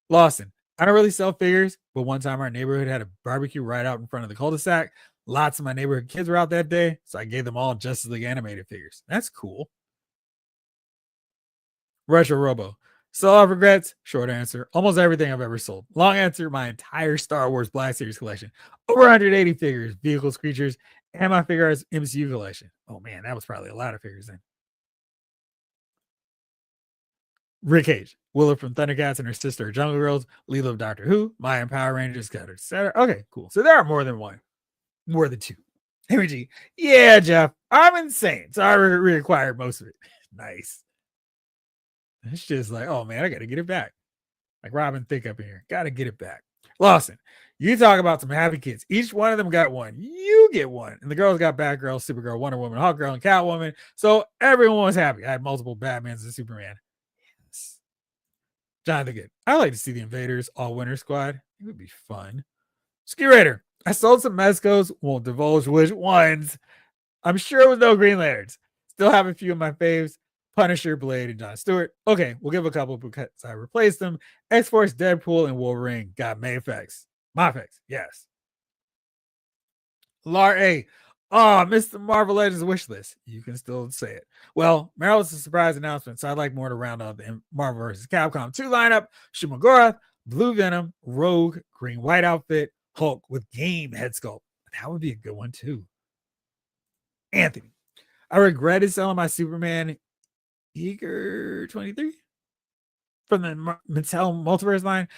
Lawson, I don't really sell figures, but one time our neighborhood had a barbecue right out in front of the cul-de-sac. Lots of my neighborhood kids were out that day, so I gave them all Justice League animated figures. That's cool. Retro Robo. Sell off regrets? Short answer. Almost everything I've ever sold. Long answer, my entire Star Wars Black Series collection. Over 180 figures, vehicles, creatures, and my Figure Arts MCU collection. Oh man, that was probably a lot of figures then. Rick Cage. Willow from Thundercats and her sister Jungle Girls. Leela of Doctor Who. Maya and Power Rangers, etc. Okay, cool. So there are more than one. More than two. Henry G. Yeah, Jeff. I'm insane. So I reacquired most of it. Nice. It's just like, oh man, I gotta get it back. Like Robin Thicke up in here. Gotta get it back. Lawson, you talk about some happy kids. Each one of them got one. You get one. And the girls got Batgirl, Supergirl, Wonder Woman, Hawkgirl, and Catwoman. So everyone was happy. I had multiple Batmans and Superman. Yes. Jonathan Good. I like to see the Invaders All Winter Squad. It would be fun. Ski Raider. I sold some Mezcos. Won't divulge which ones. I'm sure it was no Green Lanterns. Still have a few of my faves. Punisher, Blade, and John Stewart. Okay, we'll give a couple because I replaced them. X-Force, Deadpool, and Wolverine got Mayfex. Mafex, yes. Lar A. Oh, Mr. Marvel Legends wish list. You can still say it. Well, Meryl's a surprise announcement, so I'd like more to round out the Marvel vs. Capcom 2 lineup. Shumagorath, Blue Venom, Rogue, Green White outfit, Hulk with game head sculpt. That would be a good one too. Anthony. I regretted selling my Superman Eager 23 from the Mattel Multiverse line.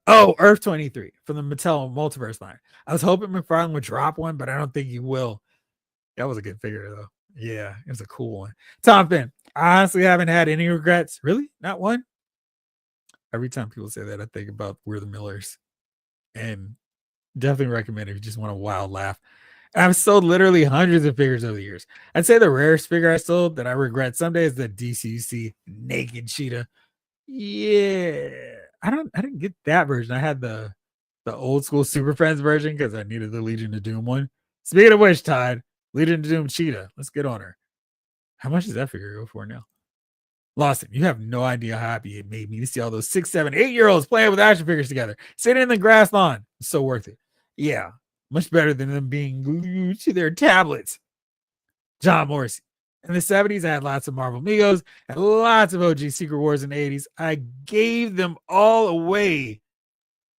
Earth 23 from the Mattel Multiverse line. I was hoping McFarlane would drop one, but I don't think he will. That was a good figure though. Yeah, it was a cool one. Tom Finn. I honestly haven't had any regrets. Really? Not one? Every time people say that, I think about We're the Millers. And definitely recommend if you just want a wild laugh. I've sold literally hundreds of figures over the years. I'd say the rarest figure I sold that I regret someday is the DCC Naked Cheetah. Yeah. I didn't get that version. I had the old school Super Friends version because I needed the Legion of Doom one. Speaking of which, Todd, Legion of Doom Cheetah. Let's get on her. How much does that figure go for now? Lawson, you have no idea how happy it made me to see all those 6, 7, 8-year-olds playing with action figures together, sitting in the grass lawn. It's so worth it. Yeah, much better than them being glued to their tablets. John Morrissey. In the 70s, I had lots of Marvel Migos and lots of OG Secret Wars in the 80s. I gave them all away.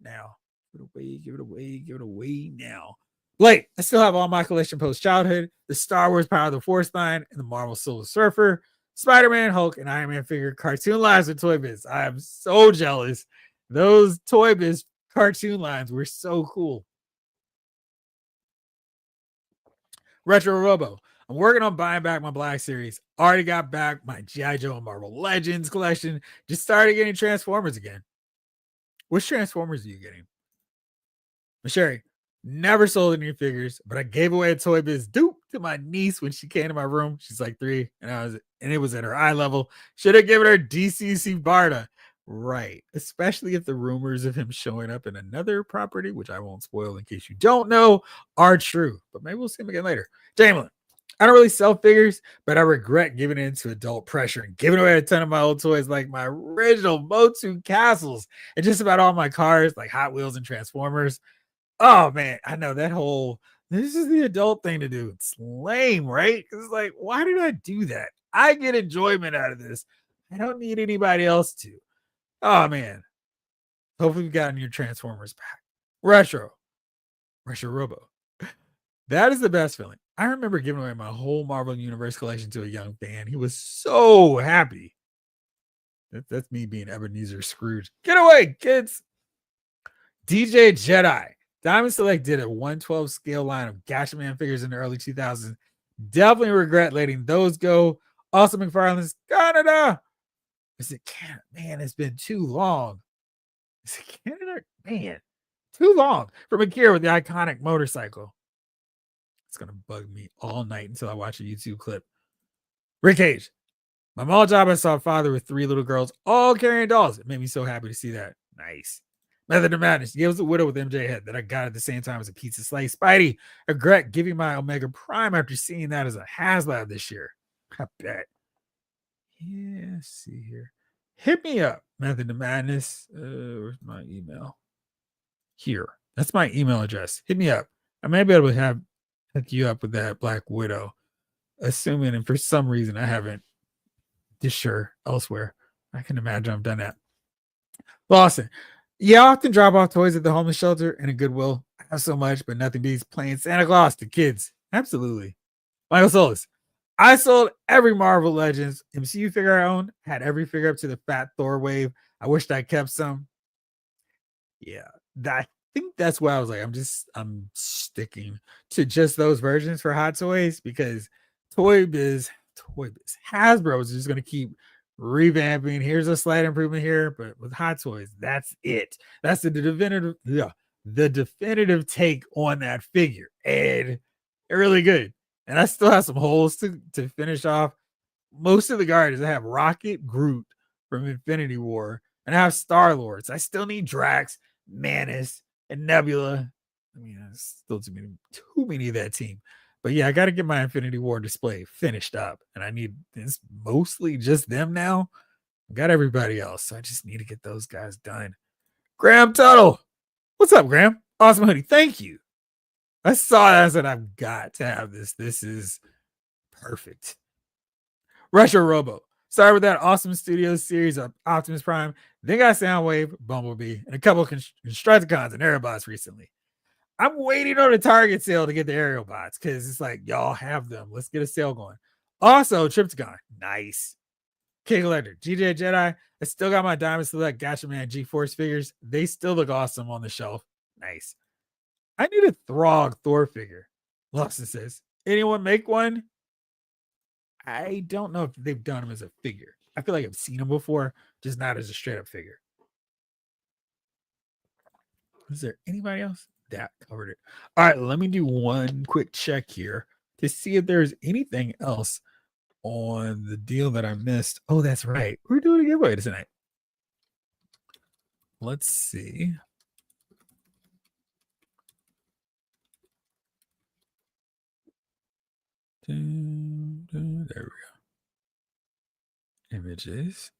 Now, give it away now. Blake, I still have all my collection post childhood, the Star Wars Power of the Force line, and the Marvel Silver Surfer, Spider-Man, Hulk, and Iron Man figure cartoon lines with Toy Biz. I am so jealous. Those Toy Biz cartoon lines were so cool. Retro Robo. I'm working on buying back my Black Series. Already got back my G.I. Joe and Marvel Legends collection. Just started getting Transformers again. Which Transformers are you getting? Sherry, never sold any figures, but I gave away a Toy Biz dupe to my niece when she came to my room. She's like 3, and it was at her eye level. Should have given her DCC Barda. Right. Especially if the rumors of him showing up in another property, which I won't spoil in case you don't know, are true. But maybe we'll see him again later. Jamlin, I don't really sell figures, but I regret giving in to adult pressure and giving away a ton of my old toys like my original Motu castles and just about all my cars like Hot Wheels and Transformers. Oh man, I know that whole this is the adult thing to do. It's lame, right? Because it's like, why did I do that? I get enjoyment out of this. I don't need anybody else to. Oh man. Hopefully you've gotten your Transformers back. Retro Robo. That is the best feeling. I remember giving away my whole Marvel Universe collection to a young fan. He was so happy. That's me being Ebenezer Scrooge. Get away, kids. DJ Jedi. Diamond Select did a 112 scale line of Gatchaman figures in the early 2000s. Definitely regret letting those go. Also, McFarlane's Canada. Is it Canada? Man, it's been too long. Is it Canada? Man, too long. From Akira with the iconic motorcycle. It's going to bug me all night until I watch a YouTube clip. Rick Cage. My mall job, I saw a father with 3 little girls all carrying dolls. It made me so happy to see that. Nice. Method of Madness. He was a widow with MJ head that I got at the same time as a pizza slice. Spidey. Regret giving my Omega Prime after seeing that as a HasLab this year. I bet. Yeah, see here. Hit me up, Method of Madness. Where's my email? Here. That's my email address. Hit me up. I may be able to hook you up with that Black Widow. Assuming, and for some reason I haven't just sure elsewhere. I can imagine I've done that. Lawson. Yeah, I often drop off toys at the homeless shelter and a Goodwill. I have so much, but nothing beats playing Santa Claus to kids. Absolutely. Michael Solis. I sold every Marvel Legends MCU figure I owned. Had every figure up to the Fat Thor wave. I wished I kept some. Yeah, I think that's why I was like, I'm sticking to just those versions for Hot Toys because Toy Biz, Hasbro is just going to keep revamping. Here's a slight improvement here, but with Hot Toys, that's it. That's the definitive take on that figure, and really good. And I still have some holes to finish off. Most of the guards I have Rocket, Groot from Infinity War, and I have Star Lords. I still need Drax, Manus, and Nebula. I mean, there's still too many of that team. But yeah, I got to get my Infinity War display finished up, and I need it's mostly just them now. I got everybody else, so I just need to get those guys done. Graham Tuttle, what's up, Graham? Awesome hoodie, thank you. I saw that. I said, I've got to have this. This is perfect. Retro Robo. Started with that awesome Studios series of Optimus Prime. Then got Soundwave, Bumblebee, and a couple of Constructicons and Aerobots recently. I'm waiting on a Target sale to get the Aerobots because it's like, y'all have them. Let's get a sale going. Also, Triptychon. Nice. King Collector, GJ Jedi. I still got my Diamond Select Gotcha Man G-Force figures. They still look awesome on the shelf. Nice. I need a Throg Thor figure. Lawson says, anyone make one? I don't know if they've done them as a figure. I feel like I've seen them before, just not as a straight up figure. Is there anybody else? That covered it. All right, let me do one quick check here to see if there's anything else on the deal that I missed. Oh, that's right. We're doing a giveaway tonight. Let's see. There we go. Images.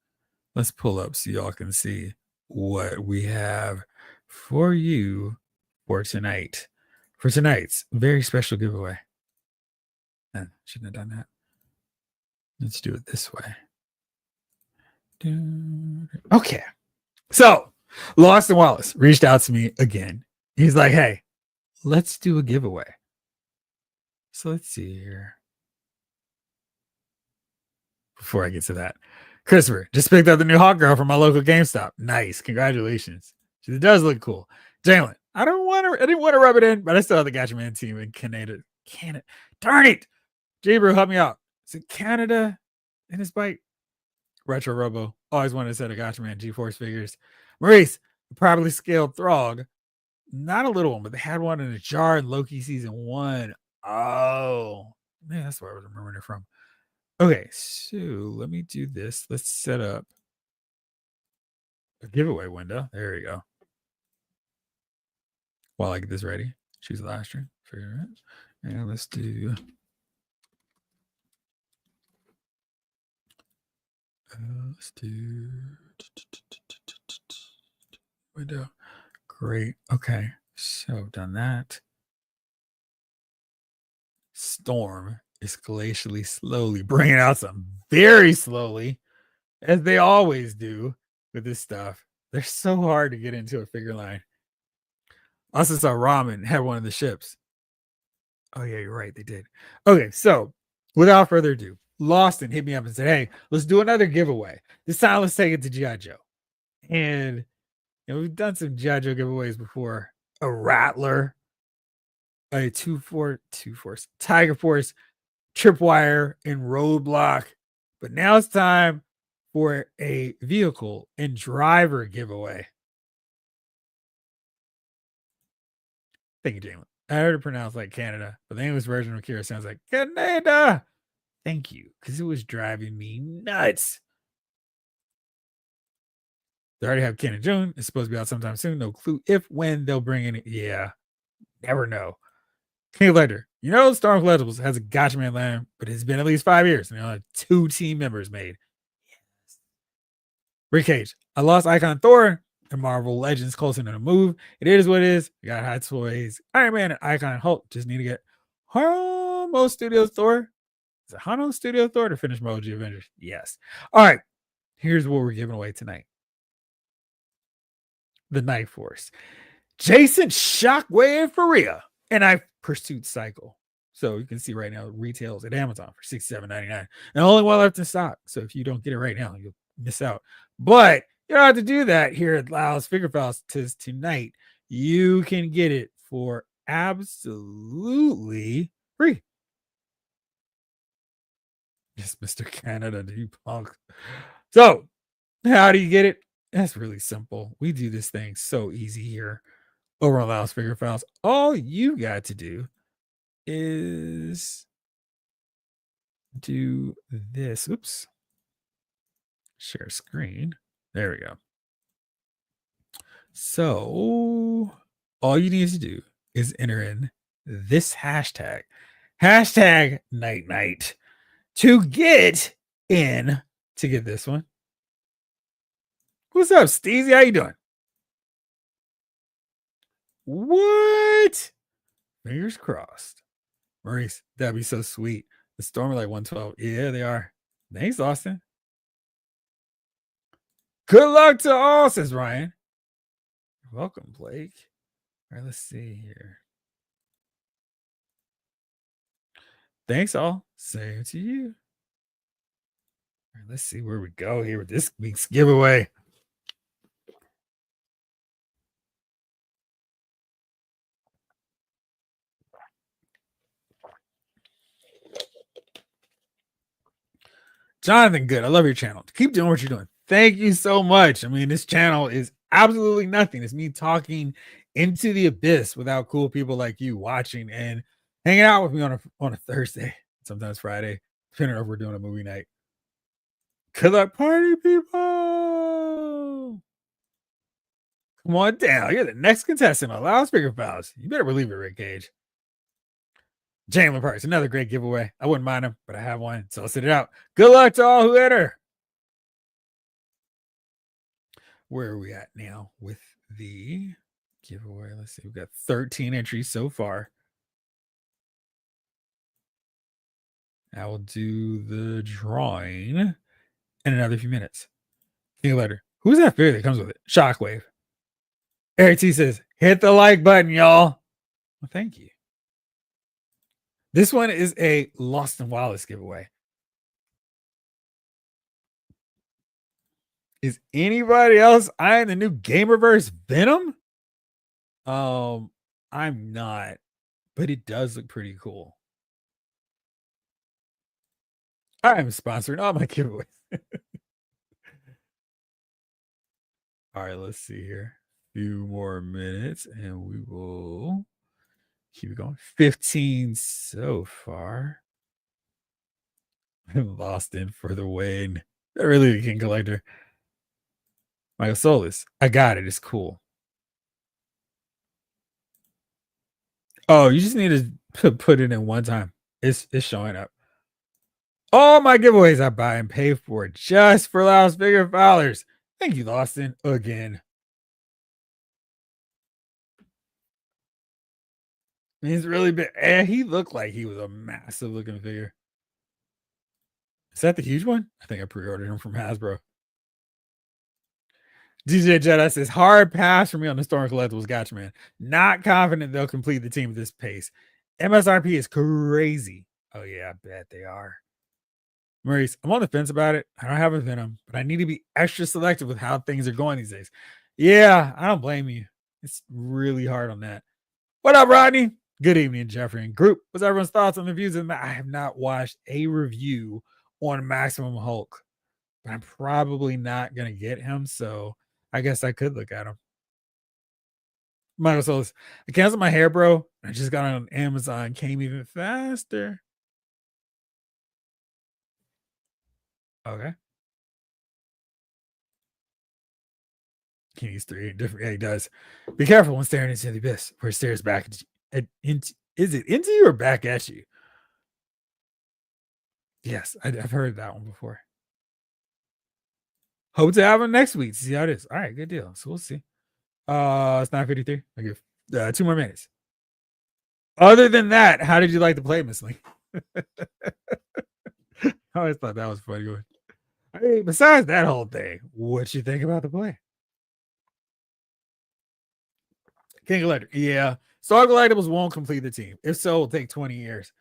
Let's pull up so y'all can see what we have for you for tonight. For tonight's very special giveaway. Shouldn't have done that. Let's do it this way. Okay. So Lawson Wallace reached out to me again. He's like, hey, let's do a giveaway. So let's see here. Before I get to that, Christopher just picked up the new Hawk Girl from my local GameStop. Nice. Congratulations. She does look cool. Jalen, I didn't want to rub it in, but I still have the Gotcha Man team in Canada. Darn it. J-Bro, help me out. Is it Canada in his bike? Retro Robo. Always wanted to set a Gotcha Man G-Force figures. Maurice, properly scaled Throg. Not a little one, but they had one in a jar in Loki season 1. Oh, man, that's where I was remembering it from. Okay, so let me do this. Let's set up a giveaway window. There we go. While I get this ready, choose the live stream. Figure it out. And let's do window. Great. Okay, so done that. Storm is glacially slowly bringing out some very slowly, as they always do with this stuff. They're so hard to get into a figure line. Also saw Ramen had one of the ships. Oh yeah, you're right. They did. Okay, so without further ado, Lawson hit me up and said, hey, let's do another giveaway. This time let's take it to G.I. Joe. And we've done some G.I. Joe giveaways before. A Rattler, a Two-Force, Tiger Force, Tripwire, and Roadblock. But now it's time for a vehicle and driver giveaway. Thank you, Jalen. I heard it pronounced like Canada, but the English version of Kira sounds like Canada. Thank you, because it was driving me nuts. They already have Ken and June. It's supposed to be out sometime soon. No clue if, when they'll bring in it. Yeah, never know. King Collector, Storm Collectibles has a Gotcha Man line, but it's been at least 5 years, and they only have 2 team members made. Yes. Rick Cage, I lost Icon Thor and Marvel Legends close into the move. It is what it is. We got Hot Toys, Iron Man, and Icon Hulk. Just need to get Hano Studios Thor. Is it Hano Studio Thor to finish Moji Avengers? Yes. All right. Here's what we're giving away tonight. The Night Force. Jason Shockwave Faria and I Pursuit Cycle. So you can see right now, it retails at Amazon for $67.99. And only one left in stock. So if you don't get it right now, you'll miss out. But you don't have to do that here at Lyle's Figure Files tonight. You can get it for absolutely free. Yes, Mr. Canada, you punk. So, how do you get it? That's really simple. We do this thing so easy here over on Lyle's Figure Files. All you got to do is do this. Oops. Share screen. There we go. So all you need to do is enter in this hashtag night night to get in to get this one. What's up, Steezy? How you doing? What? Fingers crossed. Maurice, that'd be so sweet. The Storm are like 112. Yeah, they are. Thanks, Austin. Good luck to all, says Ryan. You're welcome, Blake. All right, let's see here. Thanks, all. Same to you. All right, let's see where we go here with this week's giveaway. Jonathan Good, I love your channel. Keep doing what you're doing. Thank you so much. I mean, this channel is absolutely nothing. It's me talking into the abyss without cool people like you watching and hanging out with me on a Thursday, sometimes Friday, depending on if we're doing a movie night. Good luck, party people. Come on down. You're the next contestant on Loudspeaker Files. You better believe it, Rick Cage. Jalen Price, another great giveaway. I wouldn't mind him, but I have one, so I'll sit it out. Good luck to all who enter. Where are we at now with the giveaway? Let's see. We've got 13 entries so far. I will do the drawing in another few minutes. See you later. Who's that figure that comes with it? Shockwave. Eric T says, hit the like button, y'all. Well, thank you. This one is a Lost and Wildest giveaway. Is anybody else eyeing the new Gamerverse Venom? I'm not, but it does look pretty cool. I'm sponsoring all my giveaways. All right, let's see here. A few more minutes and we will keep it going. 15 so far. Lost in for the win. They're really the King Collector. Michael Solis. I got it. It's cool. Oh, you just need to put it in one time. It's showing up. All my giveaways I buy and pay for just for Loudspeaker Fowlers. Thank you, Lawson, again. He's really big. And he looked like he was a massive looking figure. Is that the huge one? I think I pre-ordered him from Hasbro. DJ Jedi says, hard pass for me on the Storm Collectibles. Gotcha, man. Not confident they'll complete the team at this pace. MSRP is crazy. Oh, yeah, I bet they are. Maurice, I'm on the fence about it. I don't have a Venom, but I need to be extra selective with how things are going these days. Yeah, I don't blame you. It's really hard on that. What up, Rodney? Good evening, Jeffrey and group. What's everyone's thoughts on the views? I have not watched a review on Maximum Hulk, but I'm probably not going to get him, so I guess I could look at him. Michael Solis, I canceled my hair, bro. I just got on Amazon. Came even faster. Okay. He's 3 different. Yeah, he does. Be careful when staring into the abyss, where it stares back into. Is it into you or back at you? Yes, I've heard that one before. Hope to have him next week. See how it is. All right, good deal. So we'll see. It's 9:53. I give 2 more minutes. Other than that, how did you like the play, Miss Lee? I always thought that was funny. Hey, besides that whole thing, what you think about the play? King Collector. Yeah. Star Collectibles won't complete the team. If so, it'll take 20 years.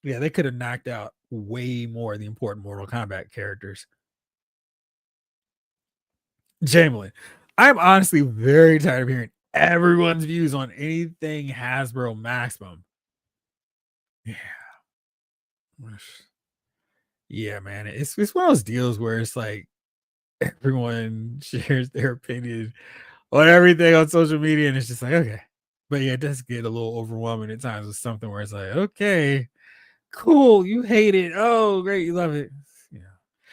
Yeah, they could have knocked out way more of the important Mortal Kombat characters. Jamelin, I'm honestly very tired of hearing everyone's views on anything Hasbro Maximum. Yeah. Yeah, man. It's one of those deals where it's like everyone shares their opinion on everything on social media, and it's just like, okay. But yeah, it does get a little overwhelming at times with something where it's like, okay, cool, you hate it. Oh, great, you love it. Yeah.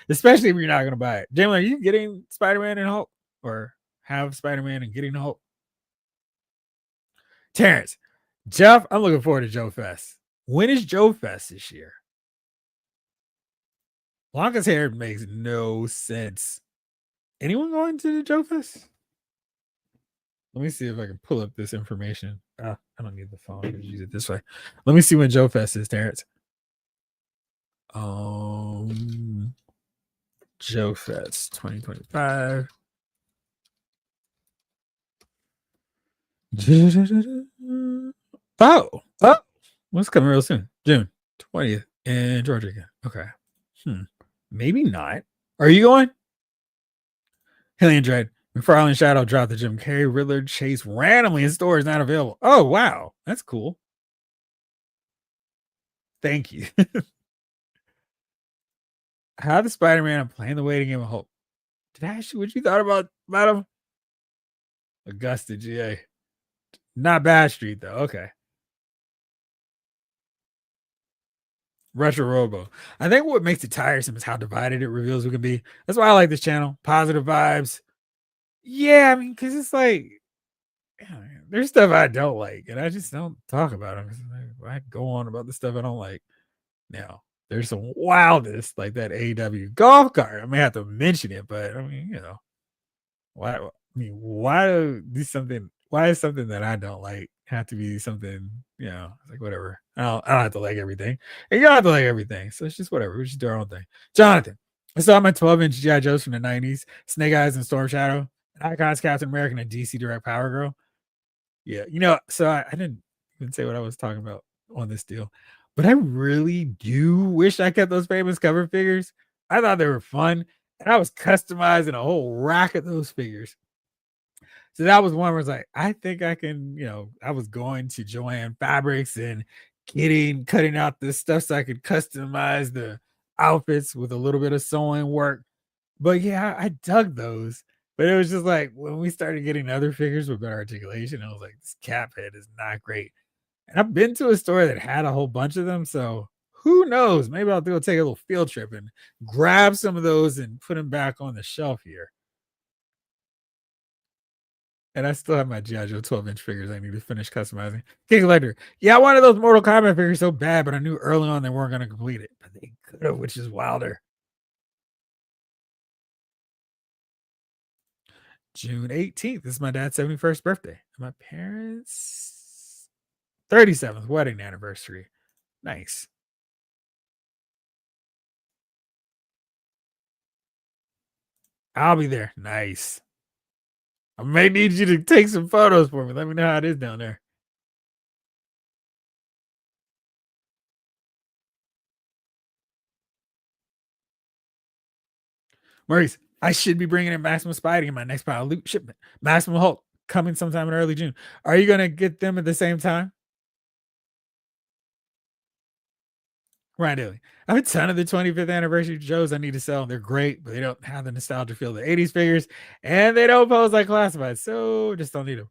Especially if you're not gonna buy it. Jamie, are you getting Spider-Man and Hulk? Or have Spider-Man and getting Hulk? Terrence, Jeff, I'm looking forward to Joe Fest. When is Joe Fest this year? Blanca's hair makes no sense. Anyone going to the Joe Fest? Let me see if I can pull up this information. I don't need the phone. I'll use it this way. Let me see when Joe Fest is, Terrence. Joe Fest 2025. Oh, what's coming real soon? June 20th in Georgia again. Okay. Maybe not. Are you going? Hillian Dread. McFarlane Shadow dropped the Jim Carrey Riddler chase randomly in stores not available. Oh wow, that's cool. Thank you. How the Spider-Man I'm playing the waiting game of hope. Did I ask you what you thought about him? Augusta, GA. Not Bad Street though. Okay. Retro Robo. I think what makes it tiresome is how divided it reveals we can be. That's why I like this channel. Positive vibes. Yeah, I mean, because it's like there's stuff I don't like, and I just don't talk about them. I go on about the stuff I don't like. Now, there's some wildest like that AW golf cart. I may have to mention it, but I mean, why? I mean, why do something? Why is something that I don't like have to be something? It's like whatever. I don't have to like everything, and you don't have to like everything. So it's just whatever. We just do our own thing. Jonathan, I saw my 12-inch GI Joes from the '90s, Snake Eyes and Storm Shadow, and Icons Captain America and DC Direct Power Girl. Yeah, so I didn't even say what I was talking about on this deal, but I really do wish I kept those famous cover figures. I thought they were fun, and I was customizing a whole rack of those figures. So that was one where I was like, I think I can, I was going to Joanne Fabrics and cutting out this stuff so I could customize the outfits with a little bit of sewing work. But yeah, I dug those. But it was just like when we started getting other figures with better articulation, I was like, this cap head is not great. And I've been to a store that had a whole bunch of them. So who knows? Maybe I'll take a little field trip and grab some of those and put them back on the shelf here. And I still have my G.I. Joe 12-inch figures I need to finish customizing. King Collector. Yeah, I wanted those Mortal Kombat figures so bad, but I knew early on they weren't going to complete it. But they could have, which is wilder. June 18th. This is my dad's 71st birthday. My parents' 37th wedding anniversary. Nice. I'll be there. Nice. I may need you to take some photos for me. Let me know how it is down there. Maurice, I should be bringing in Maximum Spidey in my next pile of loot shipment. Maximum Hulk coming sometime in early June. Are you going to get them at the same time? Ryan Daly. I have a ton of the 25th anniversary Joes I need to sell. They're great, but they don't have the nostalgia feel of the 80s figures, and they don't pose like classified, so just don't need them.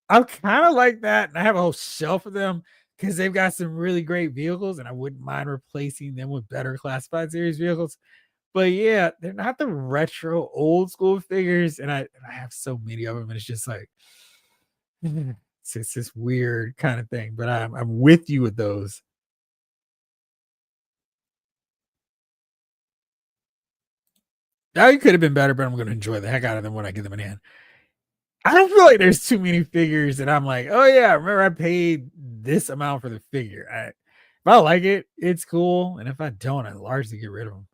I'm kind of like that, and I have a whole shelf of them because they've got some really great vehicles, and I wouldn't mind replacing them with better classified series vehicles. But yeah, they're not the retro old school figures, and I have so many of them, and it's just like it's this weird kind of thing. But I'm with you with those. Now you could have been better, but I'm going to enjoy the heck out of them when I get them in hand. I don't feel like there's too many figures that I'm like, oh yeah, remember I paid this amount for the figure. If I like it, it's cool, and if I don't, I largely get rid of them.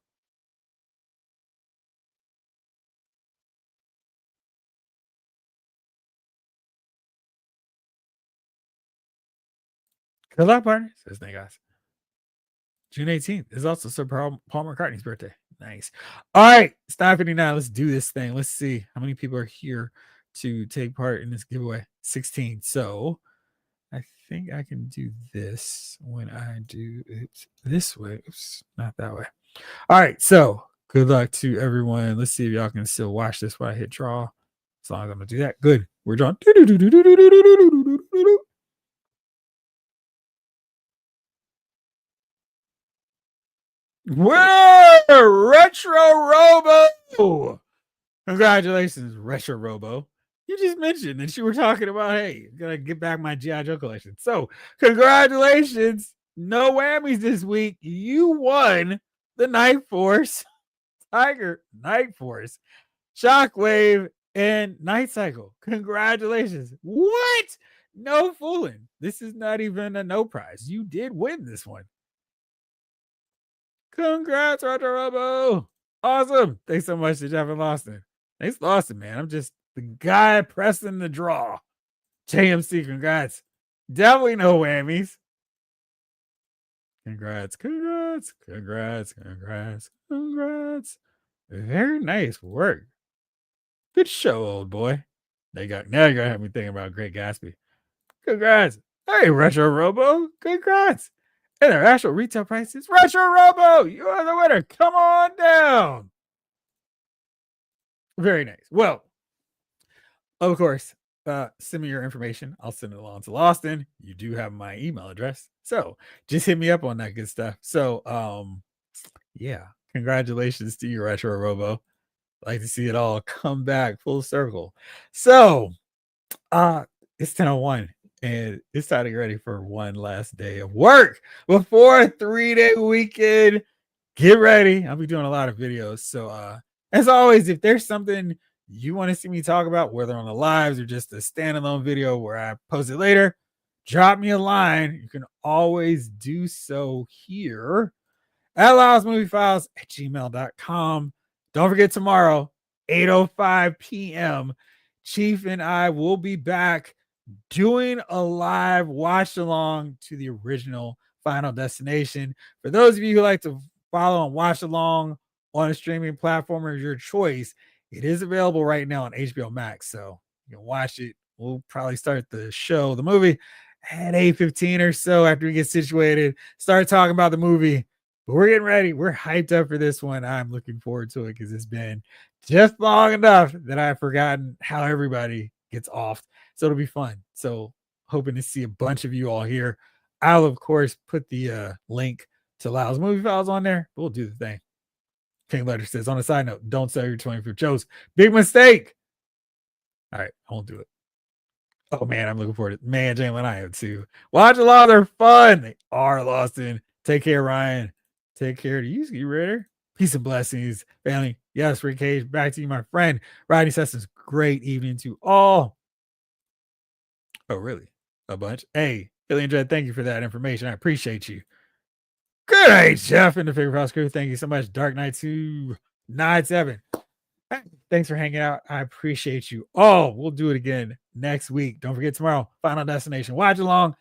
Good luck, partner, says Snake Eyes. June 18th is also Sir Paul McCartney's birthday. Nice. All right, it's 9:59. Let's do this thing. Let's see how many people are here to take part in this giveaway. 16. So I think I can do this when I do it this way. Oops, not that way. All right, so good luck to everyone. Let's see if y'all can still watch this when I hit draw. As long as I'm gonna do that. Good. We're drawing. Whoa! Retro Robo! Congratulations, Retro Robo. You just mentioned that you were talking about, hey, I'm gonna get back my G.I. Joe collection. So, congratulations. No whammies this week. You won the Night Force, Tiger, Night Force, Shockwave, and Night Cycle. Congratulations. What? No fooling. This is not even a no prize. You did win this one. Congrats, Retro Robo. Awesome. Thanks so much to Jeff and Lawson. Thanks, Lawson, man. I'm just the guy pressing the draw. JMC, congrats. Definitely no whammies. Congrats, congrats, congrats, congrats, congrats. Very nice work. Good show, old boy. Now you're gonna have me thinking about Great Gatsby. Congrats. Hey, Retro Robo. Congrats. And their actual retail prices. Retro Robo, you are the winner. Come on down. Very nice. Well, of course, send me your information. I'll send it along to Lawson. You do have my email address. So just hit me up on that good stuff. So yeah, congratulations to you, Retro Robo. Like to see it all come back full circle. So it's 10:01 and it's time to get ready for one last day of work before a 3-day weekend. Get ready. I'll be doing a lot of videos. So as always, if there's something you want to see me talk about, whether on the lives or just a standalone video where I post it later, drop me a line. You can always do so here at loudesmoviefiles@gmail.com. Don't forget tomorrow, 8:05 p.m. Chief and I will be back doing a live watch along to the original Final Destination. For those of you who like to follow and watch along on a streaming platform of your choice, it is available right now on HBO Max. So you can watch it. We'll probably start the movie at 8:15 or so after we get situated, start talking about the movie. But we're getting ready. We're hyped up for this one. I'm looking forward to it because it's been just long enough that I've forgotten how everybody gets off. So it'll be fun. So hoping to see a bunch of you all here. I'll, of course, put the link to Lyle's Movie Files on there. We'll do the thing. King Letter says, on a side note, don't sell your 25th shows. Big mistake. All right, I won't do it. Oh, man, I'm looking forward to it. Man, Jalen and I have too. Watch a lot. They're fun. They are, Lawson. Take care, Ryan. Take care to you, Ski Ritter. Peace and blessings, family. Yes, Rick Cage. Back to you, my friend. Rodney Sessions. Great evening to all. Oh, really? A bunch? Hey, Billy and Dread, thank you for that information. I appreciate you. Good night, Jeff and the Figure House crew. Thank you so much. Dark Knight 297. Thanks for hanging out. I appreciate you. Oh, we'll do it again next week. Don't forget tomorrow, Final Destination. Watch along.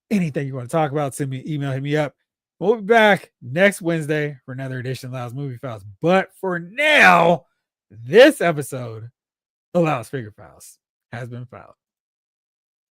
Anything you want to talk about, send me an email, hit me up. We'll be back next Wednesday for another edition of Lyle's Movie Files. But for now, this episode of Lyle's Figure Files has been filed.